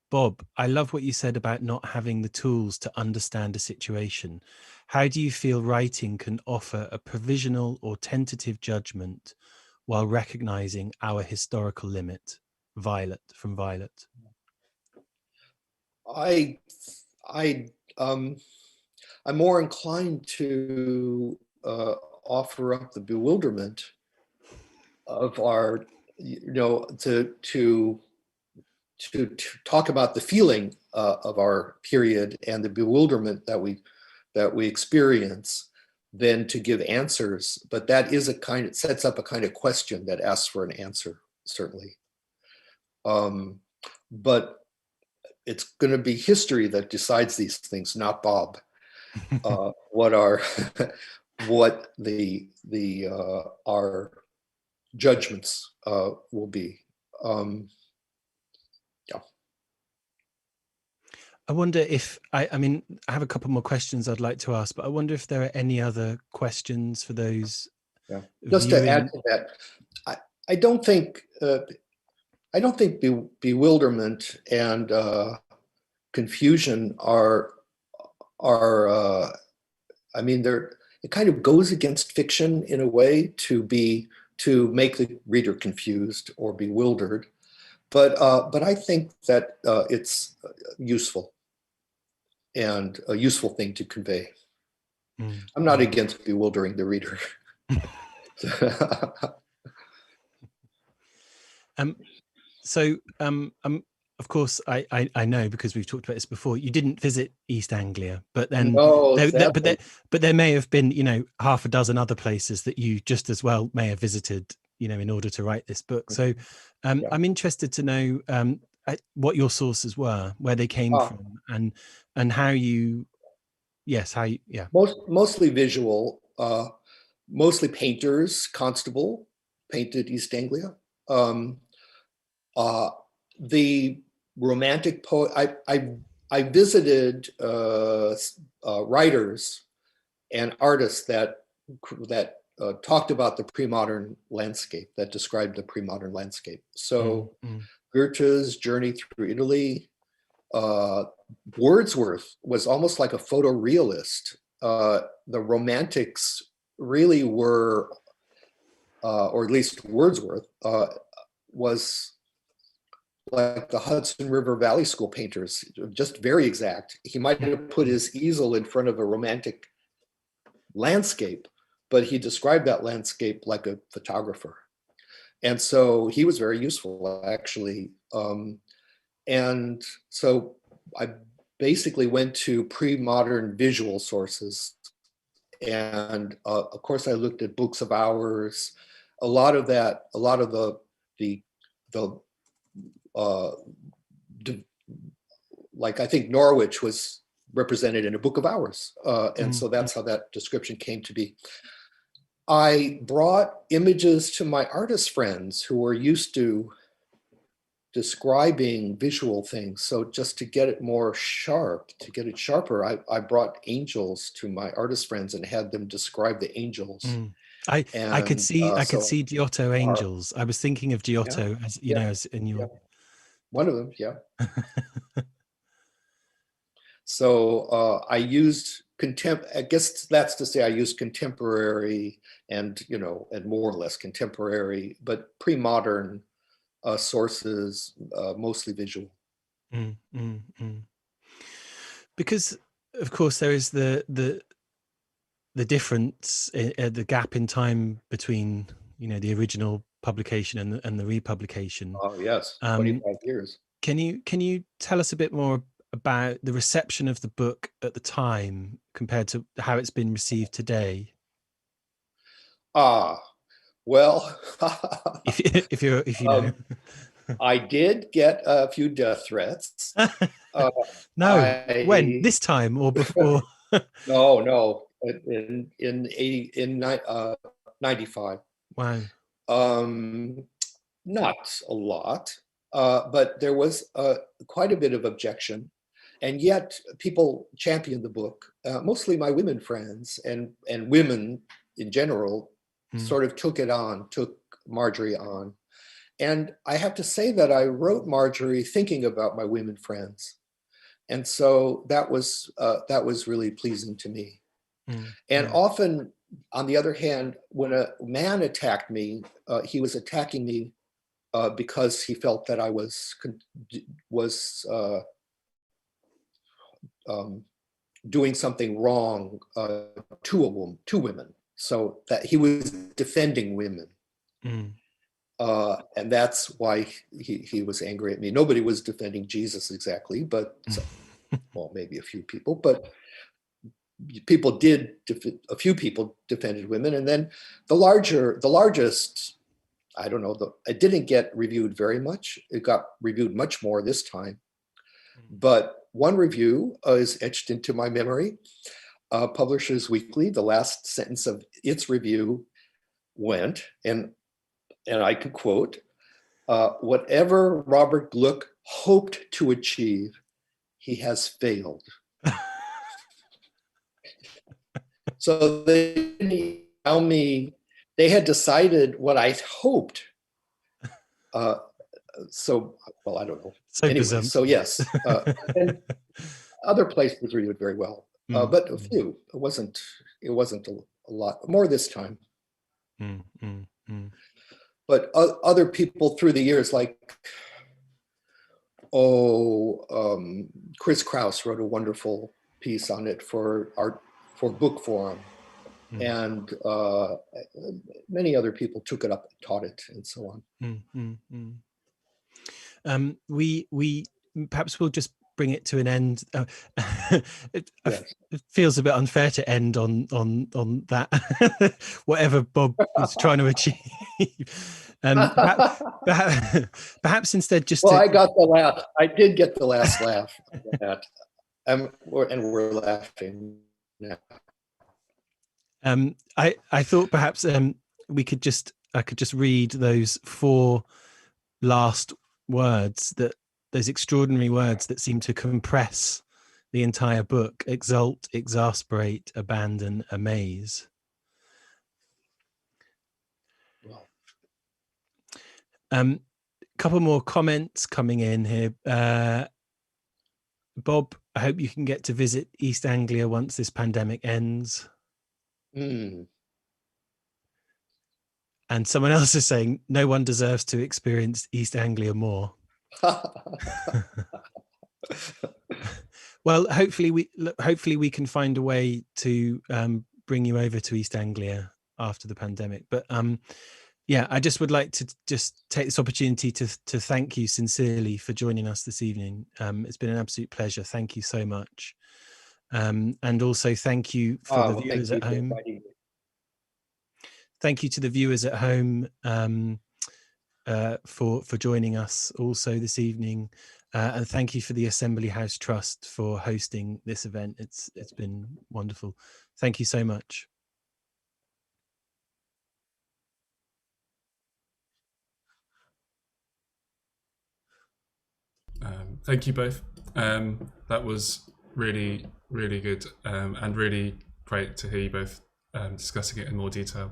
Bob, I love what you said about not having the tools to understand a situation. How do you feel writing can offer a provisional or tentative judgment while recognizing our historical limit? Violet, from Violet. I'm more inclined to offer up the bewilderment of our, you know, to talk about the feeling of our period and the bewilderment that we experience, than to give answers. But that is it sets up a kind of question that asks for an answer, certainly. But it's going to be history that decides these things, not Bob. What our judgments will be. I wonder if I mean, I have a couple more questions I'd like to ask, but I wonder if there are any other questions for those. Yeah. Just to add to that, I don't think bewilderment and confusion are I mean, it kind of goes against fiction in a way to make the reader confused or bewildered, but I think that it's useful and a useful thing to convey. I'm not against bewildering the reader. of course, I know, because we've talked about this before, you didn't visit East Anglia, but then No, but there may have been, you know, half a dozen other places that you just as well may have visited, you know, in order to write this book. So Yeah. I'm interested to know what your sources were, where they came from, and how you, Mostly visual, mostly painters. Constable painted East Anglia. The romantic poet. I visited writers and artists that talked about the pre-modern landscape, that described the pre-modern landscape. So Goethe's Journey Through Italy. Wordsworth was almost like a photorealist. The Romantics really were, or at least Wordsworth, was like the Hudson River Valley School painters, just very exact. He might have put his easel in front of a romantic landscape, but he described that landscape like a photographer. And so he was very useful, actually. And so I basically went to pre-modern visual sources. And of course, I looked at books of hours. A lot of the like, I think Norwich was represented in a book of hours. And so that's how that description came to be. I brought images to my artist friends who were used to describing visual things. So just to get it more sharp, to get it sharper, I brought angels to my artist friends and had them describe the angels. I could see Giotto angels. I was thinking of Giotto as, you know, as in your one of them, yeah. So I used I guess that's to say I used contemporary and, you know, and more or less contemporary, but pre-modern sources, mostly visual. Because of course there is the difference, the gap in time between, you know, the original publication and the republication. Oh yes, 25 years. Can you tell us a bit more about the reception of the book at the time compared to how it's been received today? Well, if you know. I did get a few death threats. No, when? This time or before? No, in 95. Wow. Not a lot, but there was quite a bit of objection, and yet people championed the book. Mostly my women friends and women in general sort of took Marjorie on. And I have to say that I wrote Marjorie thinking about my women friends. And so that was really pleasing to me. And often, on the other hand, when a man attacked me, he was attacking me because he felt that I was doing something wrong to women. So that he was defending women. And that's why he was angry at me. Nobody was defending Jesus exactly, but well, maybe a few people, but a few people defended women. And then the largest, I don't know, it didn't get reviewed very much. It got reviewed much more this time. But one review is etched into my memory. Publishers Weekly, the last sentence of its review went, and I could quote, "Whatever Robert Glück hoped to achieve, he has failed." So they didn't tell me, they had decided what I hoped. So, well, I don't know. So anyway, so yes, and other places reviewed very well, but a few. It wasn't a lot more this time. But other people through the years, like, Chris Kraus wrote a wonderful piece on it for Book Forum, and many other people took it up, taught it, and so on. we perhaps we'll just bring it to an end. It Yes. feels a bit unfair to end on that, whatever Bob was trying to achieve. Perhaps instead just Well, to, I got the laugh. I did get the last laugh on that. And we're laughing now. I thought perhaps I could just read those 4 last words, those extraordinary words that seem to compress the entire book: exalt, exasperate, abandon, amaze. Couple more comments coming in here. Bob, I hope you can get to visit East Anglia once this pandemic ends. Mm. And someone else is saying no one deserves to experience East Anglia more. Well, hopefully we can find a way to bring you over to East Anglia after the pandemic. But yeah, I just would like to just take this opportunity to thank you sincerely for joining us this evening. It's been an absolute pleasure. Thank you so much. And also thank you for the viewers at home. Thank you to the viewers at home for joining us also this evening. And thank you for the Assembly House Trust for hosting this event. It's been wonderful. Thank you so much. Thank you both. That was really, really good and really great to hear you both discussing it in more detail,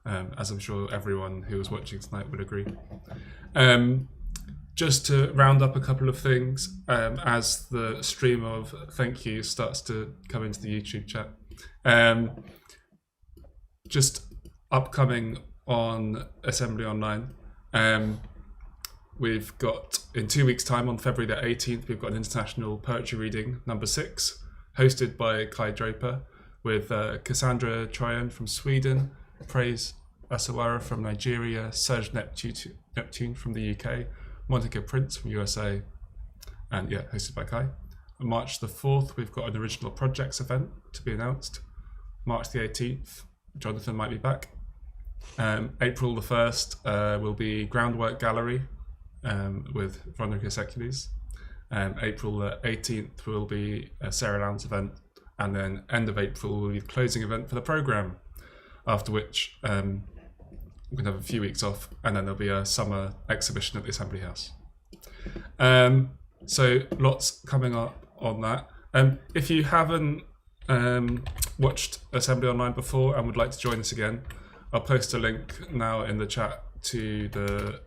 as I'm sure everyone who was watching tonight would agree. Just to round up a couple of things, as the stream of thank you starts to come into the YouTube chat, just upcoming on Assembly Online, we've got, in 2 weeks' time, on February the 18th, we've got an international poetry reading, number 6, hosted by Kai Draper, with Cassandra Tryon from Sweden, Praise Asawara from Nigeria, Serge Neptune from the UK, Monica Prince from USA, and yeah, hosted by Kai. On March the 4th, we've got an original projects event to be announced. March the 18th, Jonathan might be back. April the 1st will be Groundwork Gallery, with Veronica Secules. April the 18th will be a Sarah Lowndes event, and then end of April will be the closing event for the programme, after which we're going to have a few weeks off, and then there'll be a summer exhibition at the Assembly House. So lots coming up on that. If you haven't watched Assembly Online before and would like to join us again, I'll post a link now in the chat to the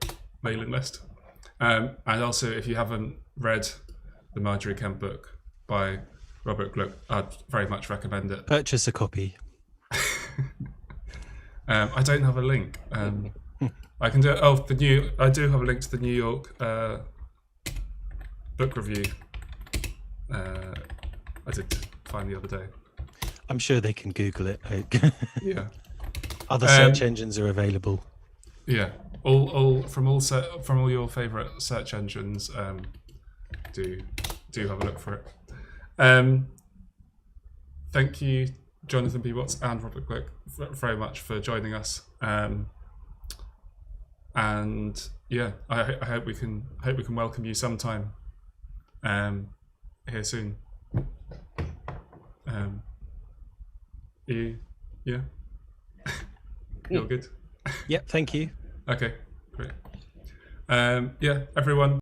mailing list. And also, if you haven't read the Margery Kempe book by Robert Glück, I'd very much recommend it. Purchase a copy. I don't have a link. I can do. Oh, I do have a link to the New York book review. I did find the other day. I'm sure they can Google it. Yeah. Other search engines are available. Yeah. All from all your favourite search engines. Do have a look for it. Thank you, Jonathan P. Watts and Robert Glück, very much for joining us. And yeah, I hope we can welcome you sometime here soon. Yeah. You're good. Yep. Thank you. Okay, great. Yeah, everyone.